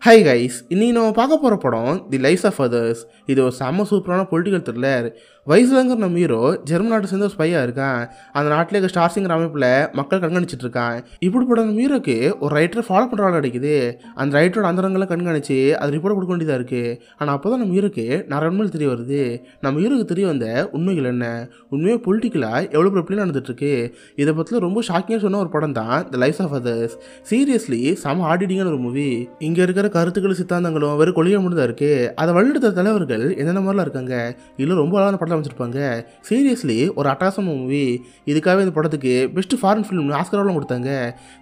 Hi guys, இன்னைக்கு நம்ம பார்க்க போகிற படம் தி லைஃப்ஸ் ஆஃப் அதர்ஸ். இது ஒரு செம்ம சூப்பரான பொலிட்டிக்கல் த்ரில்லர். வைஸ்லங்கிற நம்ம ஹீரோ ஜெர்மன் நாட்டை சேர்ந்த ஒரு ஸ்பையாக இருக்கான். அந்த நாட்டில் இருக்க ஸ்டார்ஸிங்கிற அமைப்பில் மக்கள் கண்காணிச்சிட்டு இருக்கான். இப்படிப்பட்ட நம்ம ஹீரோக்கு ஒரு ரைட்டரை ஃபாலோ பண்ணுற ஆள் கிடைக்குது. அந்த ரைட்டரோட அந்தரங்களை கண்காணிச்சு அது ரிப்போர்ட் கொடுக்க வேண்டியதாக இருக்குது. ஆனால் அப்போ தான் நம்ம ஹீரோக்கு நிறைய உண்மைகள் தெரிய வருது. நம்ம ஹீரோக்கு தெரிய வந்த உண்மைகள் என்ன, உண்மையாக பொலிட்டிக்கலாக எவ்வளோ பிரச்சனை நடந்துட்டுருக்கு, இதை பற்றில ரொம்ப ஷாக்கிங்காக சொன்ன ஒரு படம் தான் தி லைஃப்ஸ் ஆஃப் அதர்ஸ். சீரியஸ்லி செம ஆடிட்டிங்கான ஒரு மூவி. இங்கே இருக்கிற கருத்துக்கள் சித்தாந்தங்களும் வெறும் கொள்கை மட்டும் தான் இருக்குது. அதை வழிநடத்த தலைவர்கள் என்னென்ன மாதிரிலாம் இருக்காங்க, இல்லை ரொம்ப அழகான படத்தில் அமைச்சிருப்பாங்க. சீரியஸ்லி ஒரு அட்டாசமான மூவி. இதுக்காகவே இந்த படத்துக்கு பெஸ்ட் ஃபாரின் ஃபிலிம் ஆஸ்கர்லாம் கொடுத்தாங்க.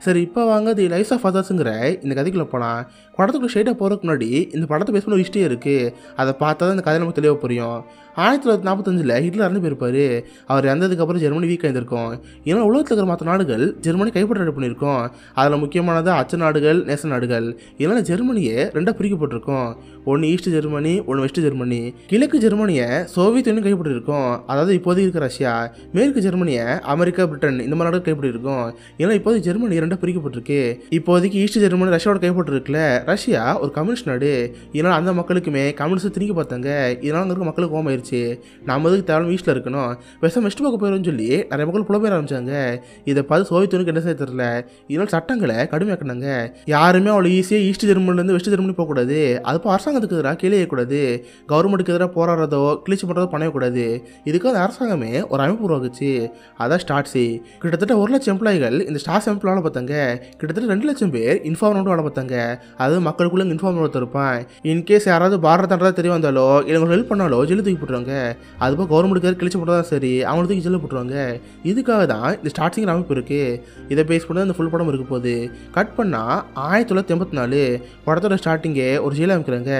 சரி, இப்போ வாங்க தி லைஃப்ஸ் ஆஃப் அதர்ஸுங்கிற இந்த கதைக்குள்ள போகலாம். படத்துக்குள்ள ஸ்ட்ரெயிட்டாக போகிறதுக்கு முன்னாடி இந்த படத்தை பேச ஒரு ஹிஸ்ட்ரி இருக்குது. அதை பார்த்தா தான் இந்த கதை நமக்கு தெளிவாக புரியும். 1945 ஹிட்லர் இறந்து போயிருப்பார். அவர் இறந்ததுக்கப்புறம் ஜெர்மனி வீக் ஆயிருந்திருக்கும். ஏன்னா உலகத்தில் இருக்கிற மற்ற நாடுகள் ஜெர்மனி கைப்பற்ற பண்ணியிருக்கோம். அதில் முக்கியமானது அச்ச நாடுகள், நேச நாடுகள். இதனால் ஜெர்மனியை ரெண்டாக பிரிக்கப்பட்டிருக்கும். ஒன்று ஈஸ்ட் ஜெர்மனி, ஒன்று வெஸ்ட் ஜெர்மனி. கிழக்கு ஜெர்மனியை சோவியத் யூனியன் கைப்பற்றிருக்கும், அதாவது இப்போதைக்கு இருக்க ரஷ்யா. மேற்கு ஜெர்மனியை அமெரிக்கா, பிரிட்டன் இந்த மாதிரி நாடுகள் கைப்பற்றிருக்கும். ஏன்னா இப்போதைக்கு ஜெர்மனி ரெண்டாக பிரிக்கப்பட்டிருக்கு. இப்போதைக்கு ஈஸ்ட் ஜெர்மனி ரஷ்யாவோட கைப்பற்றிருக்குல. ரஷ்யா ஒரு கம்யூனிஸ்ட் நாடு. இதனால் அந்த மக்களுக்குமே கம்யூனிஸ்ட் திணிக்க பார்த்தாங்க. இதனால் அங்கே இருக்க மக்களுக்கு கோமாயிருச்சு. நம்ம எதுக்கு தேவை ஈஸ்டில் இருக்கணும், வெஸ்ட் வெஸ்ட் பக்கம் போயிடும்னு சொல்லி நிறைய மக்கள் புலம்பெயர ஆரம்பிச்சாங்க. இதை பார்த்து சோவியத் யூனியனுக்கு என்ன செய்ய தெரியல. இதனால் சட்டங்களை கடுமையாக்கினாங்க. யாருமே அவ்வளோ ஈஸியாக ஈஸ்ட் ஜெர்மனிலேருந்து வெஸ்ட் ஜெர்மனி போகக்கூடாது. அது அரசாங்கத்துக்கு எதிராக கீழே செய்யக்கூடாது. கவர்மெண்ட்டுக்கு எதிராக போராடுறதோ கிழிச்சு பண்ணுறதோ பண்ணக்கூடாது. இதுக்கு அந்த அரசாங்கமே ஒரு அமைப்பு உருவாக்குச்சு. அதான் ஸ்டாட்ஸி. கிட்டத்தட்ட 1 லட்சம் எம்ப்ளாய்கள் இந்த ஸ்டார்ஸ் அமைப்பில் வேலை பார்த்தாங்க. கிட்டத்தட்ட 2 லட்சம் பேர் இன்ஃபார்மரும் வேலை பார்த்தாங்க. அதாவது மக்களுக்குள்ள இன்ஃபார்மர் ஒருத்தருப்பான். இன்கேஸ் யாராவது பார்டர் தாண்டா தெரிய வந்தாலோ இல்லை ஹெல்ப் பண்ணாலோ ஜெல்லு தூக்கி போட்டுருவாங்க. அதுபோல் கவர்மெண்ட்டுக்கு கிழிச்சு போட்டா சரி, அவங்களுக்கு தூக்கி ஜெல்லு போட்டுருவாங்க. இதுக்காக தான் இந்த ஸ்டார்ட்ஸிங்கிற அமைப்பு இருக்குது. இதை பேஸ் பண்ணி இந்த ஃபுல் படம் இருக்க போகுது. கட் பண்ணால் 1984 படத்தோட ஸ்டார்டிங்கே ஒரு ஜெயிலை அமைக்கிறாங்க.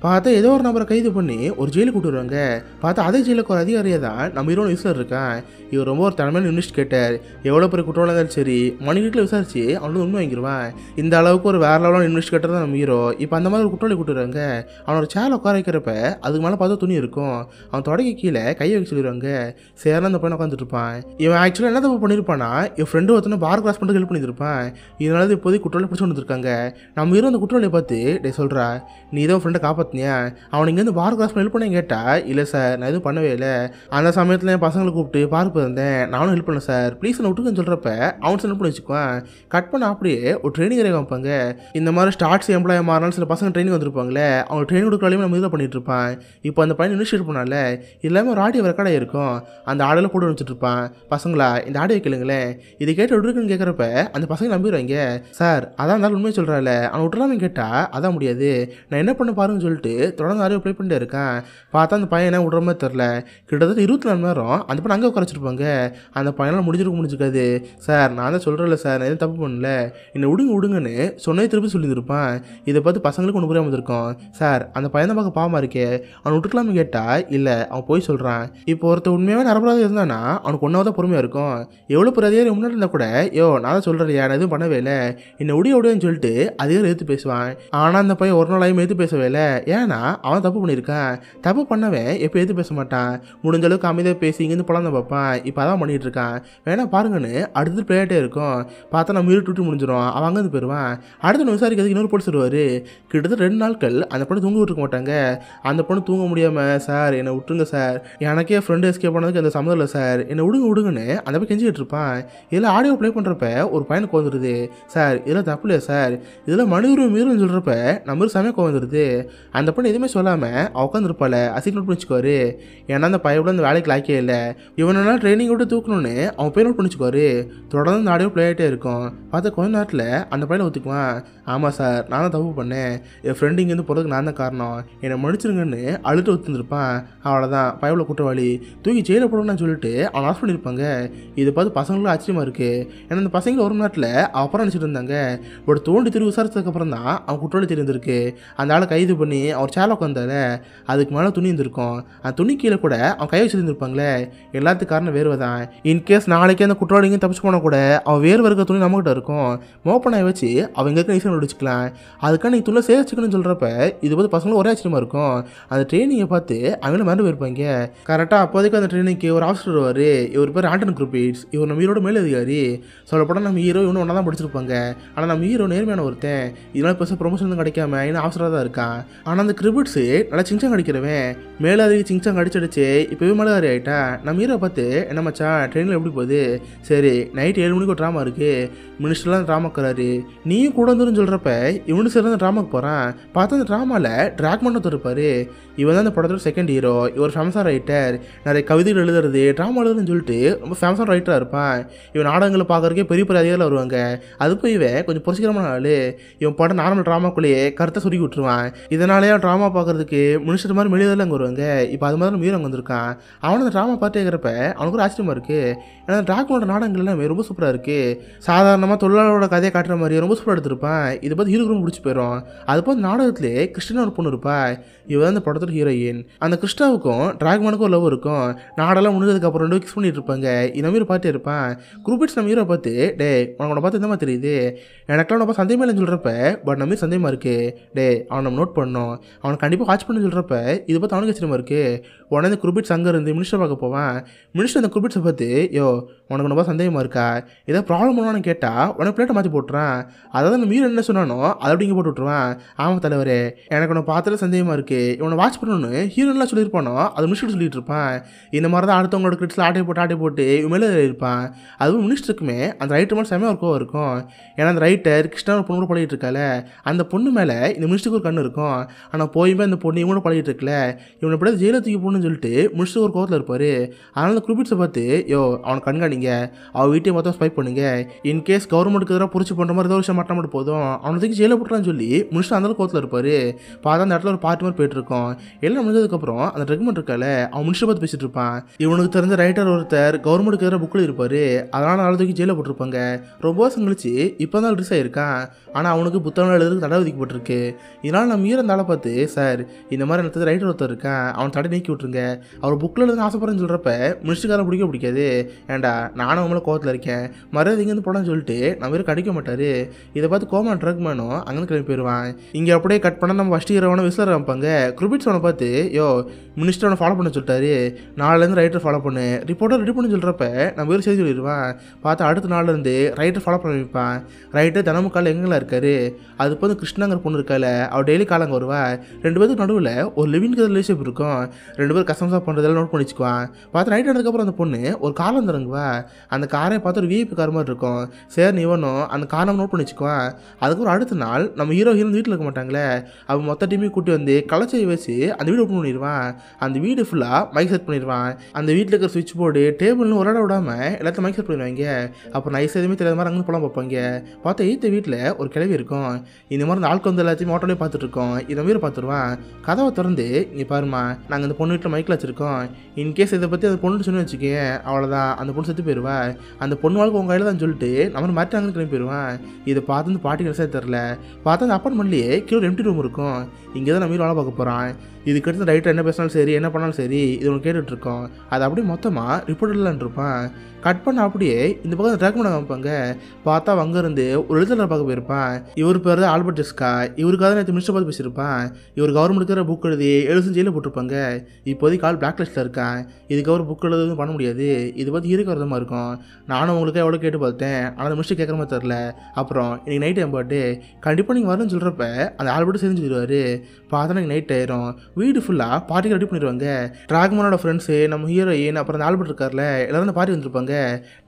பார்த்தா ஏதோ ஒரு நபரை கைது பண்ணி ஒரு ஜெயிலுக்கு கூட்டு வருவாங்க. பார்த்தா அதே ஜெயிலுக்கு ஒரு அதிகாரியாக தான் நம்ம ஹீரோன் யூஸர் இருக்கான். இவர் ரொம்ப ஒரு தலைமையான இன்வெஸ்டிகேட்டர். எவ்வளோ பெரிய குற்றவாளி இருந்தாலும் சரி மணிக்கட்டில் விசாரிச்சு அவனுக்கு உண்மை வாங்கிடுவான். இந்த அளவுக்கு ஒரு வேற லெவலான இன்வெஸ்டிகேட்டர் தான் நம்ம ஹீரோ. இப்போ அந்த மாதிரி ஒரு குற்றவாளி கூட்டு வருவாங்க. அவனோட சேலை உட்கார வைக்கிறப்ப அதுக்கு மேலே பார்த்தா துணி இருக்கும். அவன் தொடங்கி கீழே கையை வைக்க சொல்லிடுவாங்க. சேரலாம் அந்த பையனை உட்காந்துட்டு இருப்பான். இவன் ஆக்சுவலாக என்ன தப்பு பண்ணியிருப்பானா, என் ஃப்ரெண்டு ஒருத்தனை பார் கிராஸ் பண்ணிட்டு ஹெல்ப் பண்ணியிருப்பான். இதனால இப்போதைக்கு குற்றவாளி பிடிச்சி வந்துருக்காங்க. நம்ம ஹீரோ அந்த குற்றவாளியை பார்த்து டே சொல்கிறா, நீ தான் ஃப்ரெண்டை காப்பாற்றினியா, அவன் இங்கேருந்து பார் கிராஸ் ஹெல்ப் பண்ண கேட்டா, இல்லை சார் நான் எதுவும் பண்ணவே இல்லை, அந்த சமயத்தில் என் பசங்களை கூப்பிட்டு பார்க்க இருந்தேன், நானும் ஹெல்ப் பண்ணேன் சார், ப்ளீஸ் நான் விட்டுக்குன்னு சொல்கிறப்ப அவன் ஹெல்ப் பண்ணி வச்சுக்குவான். கட் பண்ண அப்படியே ஒரு ட்ரைனிங் ஏரியா வைப்பாங்க. இந்த மாதிரி ஸ்டார்ட்ஸ் எம்ப்ளாய் மாறினாலும் சில பசங்க ட்ரைனிங் வந்திருப்பாங்களே, அவங்க ட்ரைனிங் கொடுக்கலாமே நம்ம இதில் பண்ணிட்டு இருப்பான். இப்போ அந்த பையன் இனிஷியேட் பண்ணால எல்லாமே ஒரு ஆடியோ ரெக்கார்டாக இருக்கும். அந்த ஆடியோவில் போட்டு வச்சுட்டு இருப்பான். பசங்களா இந்த ஆடியோ கேளுங்களேன், இது கேட்டு விட்டுருக்குன்னு கேட்குறப்ப அந்த பசங்க நம்பிடுவாங்க. சார் அதான் இருந்தாலும் உண்மையை சொல்கிறாள், அவன் விட்டுறாமே கேட்டால் அதான் முடியாது, நான் என்ன பண்ண பாருன்னு சொல்லிட்டு தொடர்ந்து ஆடியோ ப்ளே பண்ணிட்டே இருக்கேன். பார்த்தா அந்த பையனை விடுற மாதிரி தெரில. கிட்டத்தட்ட 24 மணி நேரம் அந்த பையன் அங்கே உட்காரச்சிருப்பாங்க. அந்த பையனால் முடிஞ்சிருக்காது. சார் நான் தான் சொல்கிறேன்ல சார், நான் எதுவும் தப்பு பண்ணல, என்னை விடுங்கன்னு சொன்னே திருப்பி சொல்லியிருப்பான். இதை பார்த்து பசங்களுக்கு ஒன்று புரியாமல் இருக்கும். சார் அந்த பையனை பார்க்க பாவமாக இருக்கே, அவன் விட்டுக்கலாமே கேட்டால் இல்லை அவன் போய் சொல்கிறான். இப்போ ஒருத்தர் உண்மையாகவே நிரப்பராக இருந்தானா அவனுக்கு ஒன்றாவது பொறுமையாக இருக்கும். எவ்வளோ பெரிய அதிகாரி முன்னாடி இருந்தால் கூட நான் தான் சொல்கிறேன் நான் எதுவும் பண்ணவே இல்லை, என்னை விடுன்னு சொல்லிட்டு அதிகாரி எடுத்து பேசுவான். ஆனால் அந்த பையன் ஒரு நாளாயும் எடுத்து பேசவே இல்லை. ஏன்னா அவன் தப்பு பண்ணியிருக்கான். தப்பு பண்ணவன் எப்போ எடுத்து பேச மாட்டான். முடிஞ்ச அளவுக்கு அமைதியாக பேசி இங்கேருந்து பழம் தான் பார்ப்பான். இப்போ அதான் பண்ணிகிட்டு இருக்கான். வேணா பாருங்கன்னு அடுத்து பிளேட்டே இருக்கும். பார்த்தா நம்ம வீடு விட்டு முடிஞ்சிடும். அவன் அங்கேருந்து போயிடுவான். அடுத்து விசாரிக்கிறதுக்கு இன்னொரு போலீஸ் வருவார். கிட்டத்தட்ட 2 நாட்கள் அந்த பொண்ணு தூங்க விட்டுருக்க மாட்டாங்க. அந்த பொண்ணு தூங்க முடியாமல், சார் என்னை விட்டுருங்க சார், எனக்கே ஃப்ரெண்டு எஸ்கேப் பண்ணதுக்கு அந்த சம்மந்தம் இல்லை சார், என்னை விடுங்கன்னு அந்த போய் கெஞ்சிக்கிட்டு இருப்பான். இதில் ஆடியோ ப்ளே பண்ணுறப்ப ஒரு பையனுக்கு வந்துடுது. சார் இதெல்லாம் தப்பு இல்லையா சார், இதில் மனித உரிமை மீறுன்னு சொல்கிறப்ப நம்ம சமயம் வந்துடுது. அந்த பொண்ணு எதுவுமே சொல்லாமல் அவள் உட்காந்துருப்பாள். ASIC note பண்ணிச்சுக்குவாரு. ஏன்னா அந்த பையன் அந்த வேலைக்கு லாக்கே இல்லை. இவனால ட்ரைனிங் விட்டு தூக்கணும்னு அவன் போய் நோட் பண்ணிச்சுக்குவாரு. தொடர்ந்து அந்த ஆடியோ ப்ளே ஆகிட்டே இருக்கும். பார்த்தா கொஞ்ச நேரத்தில் அந்த பையனை ஒத்துக்குவான். ஆமாம் சார் நான் தான் தப்பு பண்ணேன், என் ஃப்ரெண்டு இங்கேருந்து போகிறதுக்கு நான் தான் காரணம், என்னை மன்னிச்சிருங்கன்னு அழுட்டு ஒத்துருந்துருப்பான். அவ்வளோதான் பையவில் குற்றவாளி தூக்கி ஜெயில போடணும்னு சொல்லிட்டு அவன் ஆஃப் பண்ணியிருப்பாங்க. இதை பார்த்து பசங்களும் ஆச்சரியமாக இருக்குது. ஏன்னா அந்த பசங்க ஒரு நேரத்தில் அப்புறம் நினச்சிட்டு இருந்தாங்க. ஒரு தோண்டி திருவி விசாரிச்சதுக்கப்புறம் தான் அவன் குற்றவாளி தெரிஞ்சிருக்கு. அந்த ஆளை கைது பண்ணி அவர் சேலை உட்காந்தால அதுக்கு மேலே துணி இருந்திருக்கும். அந்த துணி கீழே கூட அவன் கை வச்சுருந்துருப்பாங்களே. எல்லாத்துக்கு காரணம் வேர்வை தான். இன்கேஸ் நாளைக்கே அந்த குற்றவாளிங்க தப்பிச்சு போனால் கூட அவன் வேர்வை இருக்க துணி நம்மகிட்ட இருக்கும். மோப்பனாய் வச்சு அவங்க இருக்க ஈஸியாக வச்சுக்கலாம். அதுக்காக நீ துணை சேர்த்துக்கணும்னு சொல்கிறப்ப இது பார்த்து பசங்களும் ஒரே ஆச்சரியமாக இருக்கும். அந்த ட்ரெயினிங்கை பார்த்து அவங்களும் மறந்து போயிருப்பாங்க. கரெக்டாக அப்போதைக்கு அந்த ட்ரெயினுக்கு ஒரு ஆஃபீஸர் வருவார். இவர் பேர் ஆண்டன் குரூபிட்ஸ். இவர் நம்ம ஹீரோட மேலதிகாரி. சொல்லப்போனால் நம்ம ஹீரோ இன்னும் ஒன்றா தான் படிச்சிருப்பாங்க. ஆனால் நம்ம ஹீரோ நேர்மையான ஒருத்தன். இதனால் பெருசாக ப்ரொமோஷன் கிடைக்காம இன்னும் ஆஃபீஸராக தான் இருக்கான். ஆனால் அந்த கிரிபிட்ஸு நல்லா சிங்சாங் அடிக்கிறவன். மேலதிகாரி சிங்சாங் அடிச்சடிச்சு இப்போவே மேலதிகாரி ஆகிட்டான். நம்ம ஹீரோ பார்த்து என்ன மச்சான் ட்ரெயினில் எப்படி போகுது? சரி நைட்டு 7 மணிக்கு ஒரு ட்ராமா இருக்குது, மினிஸ்டர்லாம் ட்ராமாக்கிறாரு, நீயும் கூட வந்துன்னு சொல்கிறப்ப இவனு சேர்ந்து அந்த ட்ராமாக்கு போகிறான். பார்த்தா அந்த ட்ராமாவில் ட்ராக்மன் இருப்பார். இவன் தான் அந்த படத்தோட செகண்ட் ஹீரோ. இவர் ஃபேமஸான ரைட்டர். நிறைய கவிதைகள் எழுதுறது, ட்ராமா எழுதுன்னு சொல்லிட்டு ரொம்ப ஃபேமஸான ரைட்டராக இருப்பான். இவன் நாடகங்களை பார்க்குறக்கே பெரிய பெரிய அதிகாரிகள் வருவாங்க. அது போய் இவன் கொஞ்சம் புரட்சிகரமான ஆள். இவன் படம் நார்மல் ட்ராமாக்குள்ளேயே கருத்தை சுருக்கி விட்டுருவான். இதனாலேயே ட்ராமா பார்க்குறதுக்கு மினிஸ்டர் மாதிரி மெளியதில் அங்கே வருவாங்க. இப்போ அது மாதிரி மீறி அங்கே வந்திருக்கான். அவன் அந்த ட்ராமா பார்த்து இருக்கிறப்ப அவனுக்கு ஒரு ஆச்சரியமாக இருக்குது. ஏன்னா ட்ராக்மனோட நாடகங்கள் எல்லாமே ரொம்ப சூப்பராக இருக்குது. சாதாரணமாக தொழிலாளரோட கதையை காட்டுற மாதிரி ரொம்ப சூப்பராக எடுத்திருப்பான். இதை பார்த்து ஹீரோக்கு ரொம்ப பிடிச்சி போயிடும். அது பார்த்து நாடகத்திலே கிறிஸ்டினா ஒரு பொண்ணு இருப்பா. இவன் அந்த படத்தோட ஹீரோயின். அந்த கிறிஸ்டாவுக்கும் ட்ராக்மனுக்கும் ஒரு லவ் இருக்கும். நாடெல்லாம் முடிஞ்சதுக்கப்புறம் 2 கிஸ் பண்ணிட்டு இருப்பாங்க. இந்த மாதிரி பார்த்து இருப்பான். குரூபிட்ஸ் நம்ம ஹீரோ பார்த்து டே உனக்கு பார்த்து இந்த மாதிரி தெரியுது, எனக்குலாம் நம்ம சந்தேகமே இல்லைன்னு சொல்கிறப்ப பட் நம்ம சந்தேகமாக இருக்குது, டே அவனை நம்ம நோட் பண்ணோம், அவனை கண்டிப்பாக வாட்ச் பண்ணு சொல்கிறப்ப இது பார்த்து அவனுக்கு ஆச்சரியமாக இருக்குது. உடனே இந்த குரூபிட்ஸ் அங்கே இருந்து மினிஸ்டர் பார்க்க போவான். மினிஸ்டர் அந்த குரூபிட்ஸை பார்த்து யோ உனக்கு ரொம்ப சந்தேகமாக இருக்கா, ஏதாவது ப்ராப்ளம் பண்ணுவான்னு கேட்டால் உனக்கு பிளேட்டை மாற்றி போட்டுறான். அதாவது நம்ம ஹீரோ என்ன சொன்னானோ அதை அப்படி இங்கே போட்டு விட்ருவான். ஆமாம் தலைவரே எனக்கு உன்னை பார்த்தாலே சந்தேகமாக இருக்குது, இவனை வாட்ச் பண்ணணும்னு ஹீரோலாம் சொல்லியிருப்பானோ அது மினிஸ்டர் சொல்லிட்டு இருப்பான். இந்த மாதிரி தான் அடுத்தவங்களோட கிரிட்ஸில் ஆட்டை போட்டு இவன் மேலே இருப்பான். அதுவும் மினிஸ்டருக்குமே அந்த ரைட்டர் மேலே செமையாக ஒரு கோவம் இருக்கும். ஏன்னா அந்த ரைட்டர் கிருஷ்ணா ஒரு பொண்ணு கூட பழகிட்டு இருக்கால, அந்த பொண்ணு மேலே இந்த மினிஸ்டருக்கு ஒரு கண்ணு இருக்கும். ஆனால் போயுமே அந்த பொண்ணு இவனோட பழகிட்டு இருக்கல, இவனை எப்படியாவது ஜெயில தூக்கி போகணும்னு சொல்லிட்டு மினிஸ்டருக்கு ஒரு கோவத்தில் இருப்பார். அதனால் அந்த குரூபிட்ஸை பார்த்து யோ அவனை கண்காணிங்க, அவள் வீட்டையும் மொத்தம் ஸ்பை பண்ணுங்க, இன்கேஸ் கவர்மெண்ட்டுக்கு எதிராக புரிச்சு பண்ணுற மாதிரி ஏதோ விஷயம் மாட்ட மட்டும் போதும், அவனை தூக்கி ஜெயில போட்டுறான்னு சொல்லி மினிஸ்டர் அந்த கோவத்தில் இருப்பார். பார்த்தா அந்த இடத்துல ஒரு பார்ட்டி மாதிரி போயிட்டு இருக்கோம். எல்லாம் முடிஞ்சதுக்கப்புறம் அந்த ரெக்கமெண்ட் இருக்கால அவன் மினிஸ்டர் பார்த்து பேசிட்டு இருப்பான். இவனுக்கு தெரிஞ்ச ரைட்டர் ஒருத்தர் கவர்மெண்ட்டுக்கு எதிராக புக்கில் இருப்பார். அதனால் நாலு தூக்கி ஜெயில போட்டிருப்பாங்க. ரொம்ப வருஷம் கழிச்சு இப்போ தான் ரிலீஸ் ஆகிருக்கான். ஆனால் அவனுக்கு புத்தகம் எழுதுறதுக்கு தடை விதிக்கப்பட்டிருக்கு. இதனால் நம்ம மீற இருந்தாலும் பார்த்து சார் இந்த மாதிரி எனக்கு ரைட்டர் ஒருத்தர் இருக்கான், அவன் தடை நீக்கி விட்டுருங்க, அவர் புக்கில் எழுதுன்னு ஆசைப்படுறேன்னு சொல்கிறப்ப மினிஸ்டருக்காரன் பிடிக்காது. ஏன்டா நானும் அவங்கள கோவத்தில் இருக்கேன், மரியாதை இங்கேருந்து போடான்னு சொல்லிட்டு நம்ம பேர் கடிக்க மாட்டார். இதை பார்த்து கோமா ட்ரக்மேனும் அங்கே கிளம்பி போயிடுவான். இங்கே அப்படியே கட் பண்ணால் நம்ம ஃபஸ்ட் ஹீரோவனை விசிலர் வைப்பாங்க. குரூபிட்ஸ் அவனை பார்த்து யோ மினிஸ்டர் அவனை ஃபாலோ பண்ண சொல்லிட்டாரு, நாலுலேருந்து ரைட்டர் ஃபாலோ பண்ணு, ரிப்போர்ட்டர் ரெடி பண்ணு சொல்கிறப்ப நம்ம பேர் செய்தி சொல்லிடுவான். பார்த்தா அடுத்த நாள்லேருந்து ரைட்டர் ஃபாலோ பண்ண வைப்பான். ரைட்டர் தினமும் காலையில் எங்கெல்லாம் இருக்காரு. அது போது கிருஷ்ணாங்கிற பொண்ணு இருக்கால அவள் டெய்லி காலங்க வருவா. 2 பேருக்கு நடுவில் ஒரு லிவிங் ரிலேஷன்ஷிப் இருக்கும். 2 பேர் கஸ்டமர்ஸாக பண்ணுறதெல்லாம் நோட் பண்ணி வச்சுக்குவான். பார்த்து நைட் ஆனதுக்கப்புறம் அந்த பொண்ணு ஒரு காலம் தரங்குவா. அந்த காரை பார்த்து ஒரு விஐபி கார் மாதிரி இருக்கும். சரி நீ இவனும் அந்த காரை நம்ம நோட் பண்ணி வச்சுக்குவான். அதுக்கப்புறம் அடுத்த நாள் நம்ம ஹீரோ வீட்டில் இருக்க மாட்டாங்களே, அவன் மொத்த டீமையும் கூட்டி வந்து களைச்சி வச்சு அந்த வீடு ஓப்பன் பண்ணிடுவான். அந்த வீடு ஃபுல்லாக மைக் செட் பண்ணிடுவான். அந்த வீட்டில் இருக்கிற சுவிட்ச் போர்டு டேபிள்னு ஒரு இடம் விடாமல் எல்லாத்தையும் மைக் செட் பண்ணிடுவாங்க. அப்புறம் நைஸ் எதுவுமே தெரியாத மாதிரி அங்கே போலாம் பார்ப்பாங்க. பார்த்தா வீட்டில் ஒரு கிளவி இருக்கும். இந்த மாதிரி அந்த ஆட்கள் வந்து எல்லாத்தையும் ஆட்டோலேயே பார்த்துட்டு இருக்கோம். இதை மாரி பார்த்துருவான். கதவை திறந்து இங்கே பாருமா நாங்கள் இந்த பொண்ணு வீட்டில் மைக்கில் வச்சுருக்கோம், இன்கேஸ் இதை பற்றி அந்த பொண்ணு சொன்னு வச்சுக்கேன் அவ்வளோதான் அந்த பொண்ணு செத்து போயிடுவா, அந்த பொண்ணு வாழ்க்கை உங்கள் கையில் தான் சொல்லிட்டு நம்ம மாற்றி அங்கே கிளம்பி போயிடுவான். இதை பார்த்து அந்த பாட்டி கடைசியாக தெரில. பார்த்தா அந்த அப்பார்ட்மெண்ட்லேயே கீழே எம்டி ரூம் இருக்கும். இங்கே தான் நம்ம வேலை பார்க்க போகிறான். இதுக்கடுத்து ரைட்டர் என்ன பேசினாலும் சரி என்ன பண்ணாலும் சரி இது ஒன்று கேட்டுட்ருக்கோம். அது அப்படியே மொத்தமாக ரிப்போர்ட்டர்லாம் இருப்பான். கட் பண்ண அப்படியே இந்த பக்கம் ட்ராக்மேன் காமிப்பாங்க. பார்த்தா அங்கேருந்து ஒரு எழுத்தாளர் பார்க்க போயிருப்பான். இவர் பேர் ஆல்பர்ட் ஜெஸ்கா. இவருக்காக நேற்று மினிஸ்டர் பார்த்து பேசியிருப்பான். இவர் கவர்மெண்ட்டுக்கு புக் எழுதி 7 ஜெயிலில் போட்டிருப்பாங்க. இப்போதைக்கு ஆள் பிளாக் லிஸ்ட்டில் இருக்கான். இதுக்கு அவர் புக் எழுதும் பண்ண முடியாது. இது பார்த்து இருக்க விதமாக இருக்கும். நானும் உங்களுக்கு எவ்வளோ கேட்டு பார்த்தேன், ஆனால் அந்த மினிஸ்டர் கேட்குற மாதிரி தெரில. அப்புறம் இன்னைக்கு நைட் எம்பாட்டு கண்டிப்பாக நீங்கள் வரணும்னு சொல்கிறப்ப அந்த ஆல்பர்ட்டு செஞ்சு சொல்லுவார். பார்த்தா எனக்கு நைட் ஆயிரும். வீடு ஃபுல்லாக பார்ட்டிக்கு ரெடி பண்ணிடுவாங்க. ட்ராக்மேனோட ஃப்ரெண்ட்ஸு நம்ம ஹீரோயின் அப்புறம் அந்த ஆல்பர்ட் இருக்கார்ல எல்லாரும் அந்த பார்ட்டி வந்துருப்பாங்க.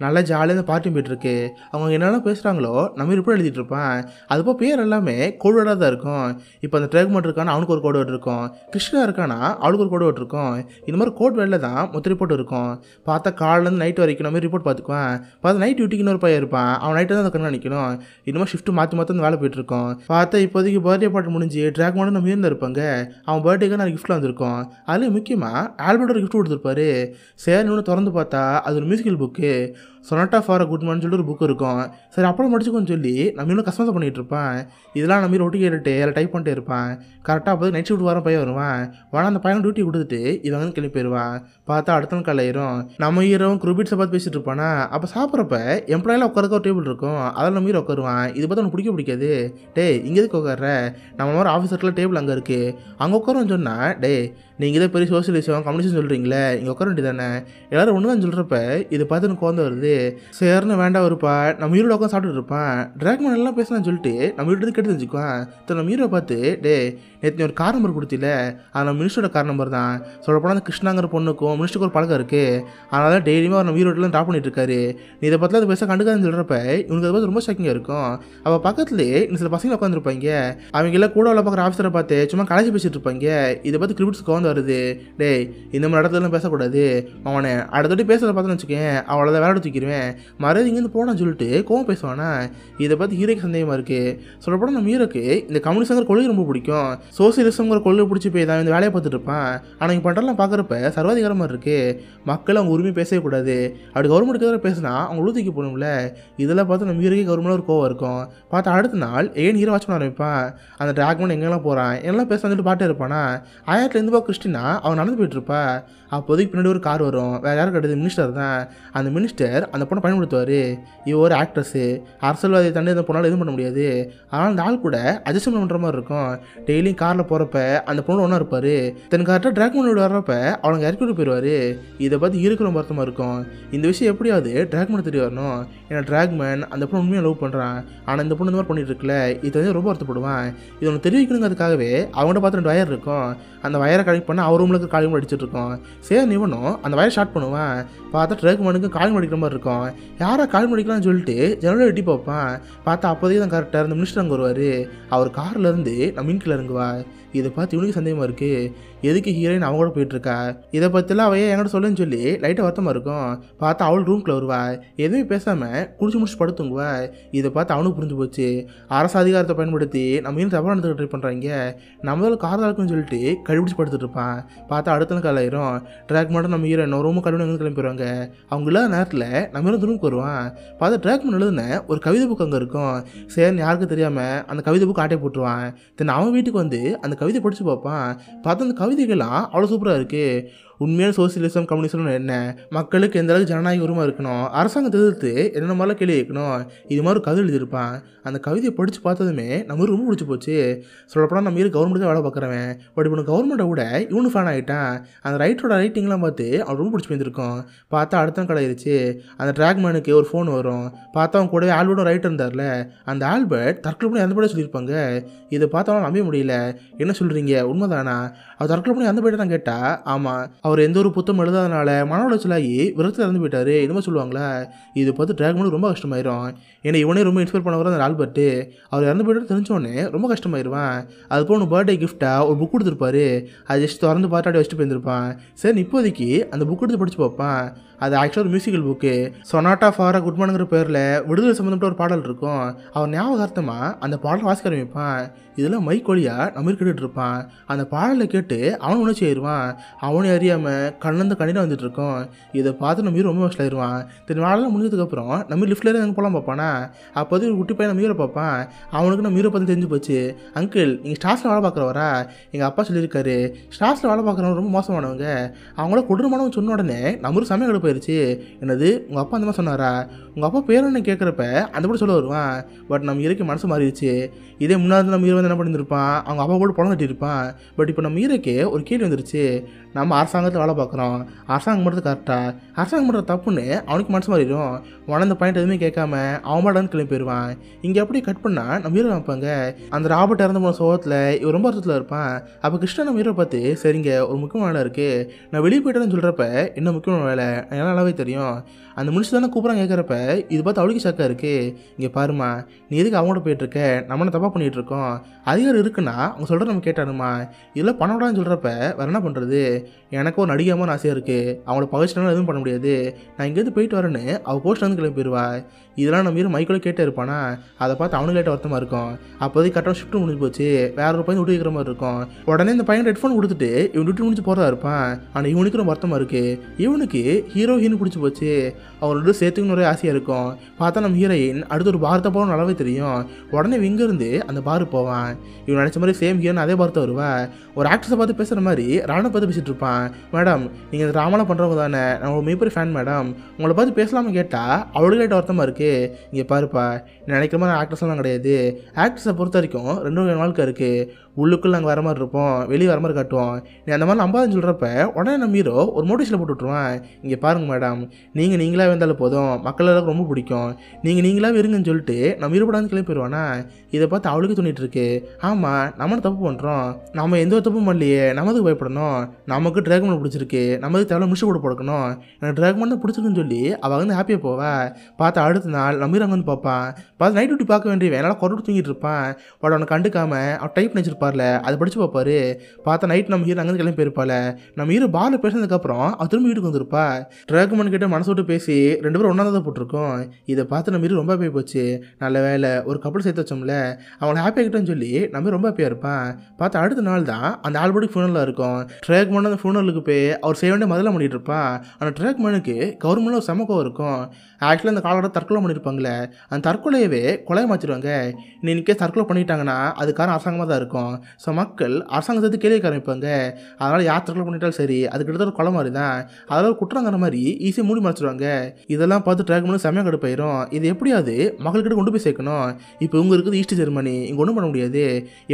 நல்லா ஜாலியாக அந்த பார்ட்டி போயிட்டுருக்கு. அவங்க என்னெல்லாம் பேசுகிறாங்களோ நம்ம ரிப்போர்ட் எழுதிட்டு இருப்பான். அதுப்போ பேர் எல்லாமே கோட் வேர்டாக தான் இருக்கும். இப்போ அந்த ட்ராக்மேன் இருக்கானா அவனுக்கு ஒரு கோட் வேர்டு இருக்கும், கிருஷ்ணா இருக்கானா அவளுக்கு ஒரு கோட் வேர்டு இருக்கும். இந்த மாதிரி கோட் வேர்டில் தான் மொத்த ரிப்போர்ட் இருக்கும். பார்த்தா காலிலேருந்து நைட் வரைக்கும் நம்ம ரிப்போர்ட் பார்த்துக்குவான். பார்த்தா நைட் டியூட்டிக்கு இன்னொரு பையன் இருப்பான். அவன் நைட்டு தான் அந்த கண்காணிக்கணும். இன்னும் ஷிஃப்ட் மாற்றி அந்த வேலை போயிட்டுருக்கோம். பார்த்தா இப்போதைக்கு பர்த்டே பார்ட்டி முடிஞ்சு ட்ராக்மேனும் நம்ம இருந்தா இருப்பாங்க. அவன் பர்த்டேக்கு நான் கிஃப்ட்டில் வந்திருக்கோம். அதுலேயும் முக்கியமாக ஆல்பர்ட் ஒரு கிஃப்ட் கொடுத்துருப்பாரு. சரி ஒன்று திறந்து பார்த்தா அது ஒரு musical book, sonata for a good man சொல்லிட்டு ஒரு புக் இருக்கும். சரி அப்புறம் முடிச்சுக்கோன்னு சொல்லி நம்ம இன்னும் கஸ்டமர் பண்ணிகிட்டு இருப்பான். இதெல்லாம் நம்ம ஒட்டி கேட்டுட்டு எல்லாம் டைப் பண்ணிட்டே இருப்பான். கரெக்டாக அப்போ நைட் ஷிஃப்ட் வர பையன் வருவான். ஆனால் அந்த பையன் டியூட்டி கொடுத்துட்டு இவன் வந்து கிளம்பி போயிடுவான். பார்த்தா அடுத்த நாள் காலையிரும். நம்ம ஹீரோவும் குரூபிட்ஸை பார்த்து பேசிட்டு இருப்பானா. அப்போ சாப்பிட்றப்ப எம்ப்ளாயெலாம் உட்காரக்க ஒரு டேபிள் இருக்கும். அதில் நம்ம ஹீரோ உட்காருவான். இது பார்த்து அவனுக்கு பிடிக்காது. டே இங்கே எதுக்கு உட்கார, நம்ம மாதிரி ஆஃபீஸர்ல டேபிள் அங்கே இருக்குது அங்கே உட்காருன்னு சொன்னால் டே நீங்கள் இதை பெரிய சோசியலிசம் கம்யூனிஸ்ட் சொல்கிறீங்களே இங்கே உட்கார வேண்டியதானே, எல்லாரும் ஒன்று தான் சொல்கிறப்ப இதை பார்த்து எனக்கு கோவம் வருது. சேர்னு வேண்டாம் இருப்பா, நம்ம ஹீரோட உட்காந்து சாப்பிட்டு இருப்பான். டிராக்மேன் எல்லாம் பேசலாம்னு சொல்லிட்டு நம்ம வீட்டு கேட்டு தெரிஞ்சுக்குவான். நம்ம ஹீரோ பார்த்து டே நேற்று ஒரு கார் நம்பர் கொடுத்தில, அது நம்ம மினிஸ்டரோட கார் நம்பர் தான். சொல்லப்போனால் அந்த கிருஷ்ணாங்கிற பொண்ணுக்கும் மினிஸ்டருக்கு ஒரு பழக்கம் இருக்குது, அதனால டெய்லியுமே அவர் நம்ம ஹீரோட்டெலாம் ட்ராப் பண்ணிட்டு இருக்காரு. நீ இதை பற்றில அதை பேச கண்டுக்காதுன்னு சொல்கிறப்ப இவனுக்கு அதை பார்த்து ரொம்ப ஷாக்கிங்காக இருக்கும். அவள் பக்கத்துலேயே இன்னும் சில பசங்க உட்காந்துருப்பாங்க, அவங்க எல்லாம் கூட உள்ள பார்க்குற ஆஃபீஸரை பார்த்து சும்மா கலைச்சி பேசிட்டு இருப்பாங்க. இதை பார்த்து கிரிபிட்ஸ் கோவம் வருது. டே இந்த மாதிரி இடத்துலலாம் பேசக்கூடாது, அவனை அடுத்தடி பேசுறத பார்த்தோன்னு வச்சுக்கேன் அவளை வேலை தூக்கிடுவேன், மறுபடியும் இங்கேருந்து போனான்னு சொல்லிட்டு கோவம் பேசுவானா. இதை பார்த்து ஹீரோக்கு சந்தேகமாக இருக்குது. சொல்லப்போனால் நம்ம ஹீரோக்கு இந்த கம்யூனிஸ்ட்ங்கிற கொள்கை ரொம்ப பிடிக்கும், சோசியலிசம்ங்கிற கொள்கை பிடிச்சி போய் தான் இந்த வேலையை பார்த்துட்டு இருப்பான். ஆனால் இங்கே பண்ணுறலாம் பார்க்குறப்ப சர்வாதிகாரமாக இருக்குது, மக்கள் அவங்க உரிமை பேசவே கூடாது, அப்படி கவர்மெண்ட்டுக்கு எதிராக பேசினா அவங்க உழுதிக்கு போகணும்ல. இதெல்லாம் பார்த்து நம்ம ஹீரோக்கு கவர்மெண்ட் ஒரு கோவம் இருக்கும். பார்த்தா அடுத்த நாள் ஏன் ஹீரோ வாட்ச் பண்ண ஆரம்பிப்பான். அந்த டிராக்மேன் எங்கெல்லாம் போகிறான் எல்லாம் பேச வந்துட்டு பாட்டே இருப்பானா. ஆயிரத்துலேருந்து பா கிறிஸ்டினா அவன் நடந்து போயிட்டு இருப்பா. அப்போதைக்கு பின்னாடி ஒரு கார் வரும், வேறு யாரும் கிடையாது மினிஸ்டர் தான். அந்த மினிஸ்டர் அந்த பொண்ணை பயன்படுத்துவார். இவ ஒரு ஆக்ட்ரஸ்ஸு, அரசியல்வாதியை தாண்டி அந்த பொண்ணால் எதுவும் பண்ண முடியாது, ஆனால் அந்த ஆள் கூட அட்ஜஸ்ட்மெண்ட் பண்ணுற மாதிரி இருக்கும். டெய்லியும் காரில் போகிறப்ப அந்த பொண்ணு ஒன்றா இருப்பார். தன் கரெக்டாக டிராக்மேனோட வர்றப்ப அவங்க இறக்கி விட்டு போயிடுவார். இதை பார்த்து இருக்கிற வருத்தமாக இருக்கும். இந்த விஷயம் எப்படியாவது டிராக்மேன் தெரிய வரணும், ஏன்னா டிராக்மேன் அந்த பொண்ணு உண்மையாக லவ் பண்ணுறான், ஆனால் இந்த பொண்ணு இந்த மாதிரி பண்ணிட்டு இருக்குல்ல, இது வந்து ரொம்ப வருத்தப்படுவான். இது ஒன்று தெரிவிக்கணுங்கிறதுக்காகவே அவங்கள்ட்ட பார்த்து 2 வயர் இருக்கும், அந்த வயரை கனெக்ட் பண்ண அவர் ரூமில் இருக்க காலியும் அடிச்சுட்டு இருக்கோம். சரி நிவனும் அந்த வயரை ஸ்டார்ட் பண்ணுவான். பார்த்தா டிராக்மேனுக்கு காலியும் அடிக்கிற மாதிரி இருக்கும். யாரை காலியும் அடிக்கலாம்னு சொல்லிட்டு ஜன்னலை எட்டி பார்ப்பான். பார்த்தா அப்போதைக்கு தான் கரெக்டாக அந்த மினிஸ்டர் அங்கே வருவார். அவர் கார்லேருந்து நம்ம மீன்கில் இறங்குவா. இதை பார்த்து இவனுக்கு சந்தேகமாக இருக்குது, எதுக்கு ஹீரோயின் அவங்க கூட போயிட்டுருக்கா, இதை பற்றிலாம் அவையே என்கிட்ட சொல்லுன்னு சொல்லி லைட்டாக வருத்தமாக இருக்கும். பார்த்தா அவள் ரூம்குள்ளே வருவா, எதுவுமே பேசாமல் குடிச்சு முடிச்சு படுத்துங்குவா. இதை பார்த்து அவனுக்கு புரிஞ்சு போச்சு, அரசு அதிகாரத்தை பயன்படுத்தி நம்ம மீன் தப்பாக நடந்துக்க ட்ரை பண்ணுறாங்க, நம்மளால காரணம் இருக்குன்னு சொல்லிட்டு கழிப்பிடிச்சு படுத்துட்டு இருப்பான். பார்த்தா அடுத்த நாள் காலையிரும் டிராக்மேன் நம்ம ஹீரோயின் ரொம்ப கழுவி எங்கே கிளம்பிடுவாங்க. அவங்க இல்லாத நேரத்தில் நம்ம ரூமுக்கு வருவான். பார்த்தா டிராக்மேன் எழுதுன ஒரு கவிதை புக் அங்கே இருக்கும். சரி யாருக்கு தெரியாமல் அந்த கவிதை புக் ஆட்டை போட்டுருவான். தென் அவன் வீட்டுக்கு வந்து அந்த கவிதை படித்து பார்ப்பான். பார்த்தா அந்த கவிதைகள்லாம் அவ்வளோ சூப்பராக இருக்குது. உண்மையான சோசியலிசம் கம்யூனிசம்னு என்ன, மக்களுக்கு எந்த அளவுக்கு ஜனநாயக உரிமை இருக்கணும், அரசாங்கத்தை எதிர்த்து என்னென்ன மாதிரிலாம் கேள்வி கேட்கணும், இது மாதிரி ஒரு கதை எழுதியிருப்பான். அந்த கவிதையை படித்து பார்த்ததுமே நம்ம ரொம்ப பிடிச்சி போச்சு. சொல்லப்போனால் நம்ம கவர்மெண்ட்டு வேலை பார்க்குறவன், பட் இப்போ கவர்மெண்ட்டை விட இவனு ஃபேன் ஆகிட்டான். அந்த ரைட்டரோட ரைட்டிங்லாம் பார்த்து அவன் ரொம்ப பிடிச்சி போயிருக்கும். பார்த்தா அடுத்த கிடையாச்சு. அந்த டிராக்மேனுக்கு ஒரு ஃபோன் வரும். பார்த்தா அவன் கூடவே ஆல்பர்ட்டும் ரைட்டர் இருந்தார்ல, அந்த ஆல்பர்ட் தற்கொலை பண்ணி அந்த படம் சொல்லியிருப்பாங்க. இதை பார்த்தவன் நம்ப முடியல, என்ன சொல்கிறீங்க உண்மைதானா, அவர் தற்கொலை பண்ணி அந்த போய்ட்டு தான் கேட்டா. ஆமாம், அவர் எந்த ஒரு புத்தகம் எழுதாதனால மன உளைச்சலாகி விரத்தில் இறந்து போயிட்டார் இந்த மாதிரி சொல்லுவாங்களா. இது பார்த்து டிராக்மேனுக்கு ரொம்ப கஷ்டமாயிரும். ஏன்னா இவனே ரொம்ப இன்ஸ்பயர் பண்ண வர அந்த ஆல்பர்ட்டு, அவர் இறந்து போய்ட்டு தெரிஞ்சோடனே ரொம்ப கஷ்டமாயிருவான். அது போல் பர்த்டே கிஃப்டாக ஒரு புக் கொடுத்துருப்பாரு, அது ஜஸ்ட் திறந்து பார்த்தாடி வச்சுட்டு போயிருப்பான். சரி இப்போதைக்கு அந்த புக் எடுத்து படித்து பார்ப்பான். அது ஆக்சுவலாக ஒரு musical book, sonata for a குட்மேனுங்கிற பேரில் விடுதலை சம்மந்தப்பட்ட ஒரு பாடல் இருக்கும். அவர் ஞாபகார்த்தமாக அந்த பாடலை வாசிக்க ஆரம்பிப்பான். இதெல்லாம் மைக் வழியாக நம்ம கேட்டுட்டு இருப்பான். அந்த பாடலை கேட்டு அவன் உணர்ச்சி ஆயிடுவான். அவனே அறியாமல் கண்ணந்து கண்ணீராக வந்துட்டு இருக்கோம். இதை பார்த்து நம்ம ரொம்ப வசூல் ஆயிடுவான். தென் வாழலாம் முடிஞ்சதுக்கப்புறம் நம்ம லிஃப்ட்லேயே எங்கே போகலாம் பார்ப்பானா. அப்போது ஒரு குட்டி பையன் நம்ம ஹீரோ பார்ப்பான். அவனுக்கு நம்ம ஹீரோ பார்த்து தெரிஞ்சு போச்சு. அங்கிள் நீங்கள் ஸ்டார்ஸில் வேலை பார்க்குறவரா, எங்கள் அப்பா சொல்லியிருக்காரு ஸ்டார்ஸில் வேலை பார்க்குறவங்க ரொம்ப மோசமானவங்க, அவங்கள கொடூரமானவங்க சொன்ன உடனே நம்ம சமயம் கிட்ட போயிடுச்சு. என்னது உங்கள் அப்பா அந்த மாதிரி சொன்னாரா, உங்கள் அப்பா பேர் என்ன கேட்குறப்ப அந்த கூட சொல்ல வருவான். பட் நம்ம ஹீரோக்கு மனசு மாறிடுச்சு. இதே முன்னாடி நம்ம ஹீரோ வந்து என்ன பண்ணியிருப்பான், அவங்க அப்பா கூட பணம் கட்டியிருப்பான். பட் இப்போ நம்ம ஹீரோக்கு ஒரு கேள்வி வந்துருச்சு, நம்ம அரசாங்கத்தில் வேலை பார்க்குறோம், அரசாங்கம் பண்ணுறது கரெக்டாக, அரசாங்கம் பண்ணுறது தப்புன்னு அவனுக்கு மனசு மாறிடும். உடனே இந்த பாயிண்ட் எதுவுமே கேட்காம அவன் பாடான்னு கிளம்பி போயிடுவான். இங்கே அப்படி கட் பண்ணால் நம்ம ஹீரோ வைப்பாங்க. அந்த ராபர்ட் இறந்து போன சோகத்தில் இவர் ரொம்ப அர்த்தத்தில் இருப்பான். அப்போ கிருஷ்ணன் நம்ம ஹீரோ பார்த்து சரிங்க ஒரு முக்கியமான வேலை இருக்குது, நான் வெளியே போயிட்டேன்னு சொல்கிறப்ப என்ன முக்கியமான வேலை எனக்கு நல்லாவே தெரியும், அந்த முடிச்சு தானே கூப்பிட்றாங்க கேட்குறப்ப இது பார்த்து அவளுக்கு சக்காக இருக்குது. இங்கே பாருமா, நீ எதுக்கு அவங்கள்ட்ட போயிட்டுருக்க, நம்ம தப்பாக பண்ணிகிட்ருக்கோம், அதிகாரம் இருக்குன்னா அவங்க சொல்கிற நம்ம கேட்டானுமா, இதெல்லாம் பண்ண விடான்னு சொல்கிறப்ப வேறு என்ன பண்ணுறது, எனக்கு ஒரு நடிகாமல் ஆசையாக இருக்குது, அவங்கள பகச்சினாலும் எதுவும் பண்ண முடியாது, நான் இங்கேருந்து போயிட்டு வரேன்னு அவள் போஸ்ட் வந்து கிளம்பி போயிடுவா. இதெல்லாம் நம்ம மைக்கில் கேட்டே இருப்பானா. அதை பார்த்து அவனுக்கு லேட்டாக வருத்தமாக இருக்கும். அப்போதைக்கு கரெக்டாக ஷிஃப்ட் முடிஞ்சு போச்சு, வேற ஒரு பையன் விட்டு வைக்கிற மாதிரி இருக்கும். உடனே இந்த பையன் ஹெட்ஃபோன் கொடுத்துட்டு இவன் விட்டு முடிஞ்சு போகிறதா இருப்பான். ஆனால் இவனுக்கு ரொம்ப வருத்தமாக இருக்குது. இவனுக்கு ஹீரோயின் பிடிச்சி போச்சு, அவங்களோட சேர்த்துக்கணும் ஒரு ஆசையாக இருக்கும். பார்த்தா நம்ம ஹீரோயின் அடுத்து ஒரு பாரத்தை போக நல்லாவே தெரியும். உடனே இங்கேருந்து அந்த பாரு போவான். இவன் நினச்ச மாதிரி சேம் ஹீரோன்னு அதே பார்த்து வருவா. ஒரு ஆக்ட்ரஸை பார்த்து பேசுகிற மாதிரி ராணுவ பார்த்து பேசிகிட்டு இருப்பான். மேடம் நீங்கள் இந்த ட்ராமாலாம் பண்ணுறவங்க தானே, நான் உங்களுக்கு மிகப்பெரிய ஃபேன் மேடம், உங்களை பார்த்து பேசலாமல் கேட்டால் அவளுக்கு லைட்டாக வருத்தமாக இருக்குது. இங்கே பாருப்பா, நினைக்கிற மாதிரி ஆக்ட்ரஸ்லாம் கிடையாது. ஆக்ட்ரஸை பொறுத்த வரைக்கும் 2 வாழ்க்கை இருக்குது. உள்ளுக்குள்ளே நாங்கள் வர மாதிரி இருப்போம், வெளியே வர மாதிரி காட்டுவோம். நீ அந்த மாதிரி நம்பாதுன்னு சொல்கிறப்ப உடனே நம்ம ஹீரோ ஒரு மோட்டிவேஷனில் போட்டு விட்ருவான். இங்கே பாருங்கள் மேடம், நீங்களாக இருந்தாலும் போதும், மக்கள் எல்லாருக்கும் ரொம்ப பிடிக்கும், நீங்களாக இருங்கன்னு சொல்லிட்டு நம்ம இருபடாந்து கிளம்பி போயிடுவானா. இதை பார்த்து அவளுக்கு தோணிட்டு இருக்கு, ஆமாம் நம்ம தப்பு பண்ணுறோம், நம்ம எந்த ஒரு தப்பும் பண்ணலையே, நமக்கு பயப்படணும், நமக்கு ட்ராகன் பிடிச்சிருக்கு, நமக்கு தேவை மிஷு கூட போடக்கணும், எனக்கு ட்ராகன் பிடிச்சிருக்குன்னு சொல்லி அவள் வந்து ஹாப்பியாக போவா. பார்த்தா அடுத்த நாள் நம்ம ஹீரோ வந்து பார்ப்பான். பார்த்து நைட் டியூட்டி பார்க்க வேண்டிய என்னால் கொரட்டு தூங்கிட்டு இருப்பான். பட் அவனை கண்டுக்காம அவன் டைப் நினச்சிருப்பார்ல, அதை படித்து பார்ப்பாரு. பார்த்தா நைட் நம்ம ஹீரோ அங்கே கிளம்பி போயிருப்பாள். நம்ம ஹீரோ பாலில் பேசினதுக்கப்புறம் அவன் திரும்பி வீட்டுக்கு வந்துருப்பா. ட்ராகன் கிட்ட மனசு விட்டு பேசி 2 பேரும் ஒன்றா தான் போட்டிருக்கோம். இதை பார்த்து நம்ம ஹீரோ ரொம்ப ஹாப்பியாக போச்சு. நல்ல வேலை ஒரு கப்பல் சேர்த்து வச்சோம்ல, அவனை ஹாப்பியாக கிட்டேன்னு சொல்லி நம்ம ரொம்ப ஹாப்பியாக இருப்பான். பார்த்தா அடுத்த நாள் தான் அந்த ஆல்போடிக் ஃபுனலில் இருக்கும். ட்ராகன் அந்த ஃபுனலுக்கு போய் அவர் செய்ய வேண்டிய முதல்ல பண்ணிட்டு இருப்பான். ஆனால் ட்ராகனுக்கு கவர்மெண்ட்டில் ஒரு சமக்கம் இருக்கும். ஆக்சுவலாக அந்த காலோட தற்கொலை பண்ணியிருப்பாங்களே, அந்த தற்கொலையவே கொலையை மாற்றிடுவாங்க. இன்னைக்கே தற்கொலை பண்ணிட்டாங்கன்னா அதுக்கான அரசாங்கமாக தான் இருக்கும். ஸோ மக்கள் அரசாங்கத்தை கேள்வி ஆரம்பிப்பாங்க. அதனால் யார் தற்கொலை பண்ணிட்டாலும் சரி, அது கிட்டத்தட்ட ஒரு கொலை மாதிரி தான், அதனால் குற்றங்கிற மாதிரி ஈஸியாக மூடி மறைச்சிடுவாங்க. இதெல்லாம் பார்த்து ட்ராகன் செம்மையாக கடுப்பாயிரும். இது எப்படியாவது மக்கள்கிட்ட கொண்டு போய் சேர்க்கணும். இப்போ இவங்க இருக்குது ஈஸ்ட் ஜெர்மனி, இங்கே ஒன்றும் பண்ண முடியாது.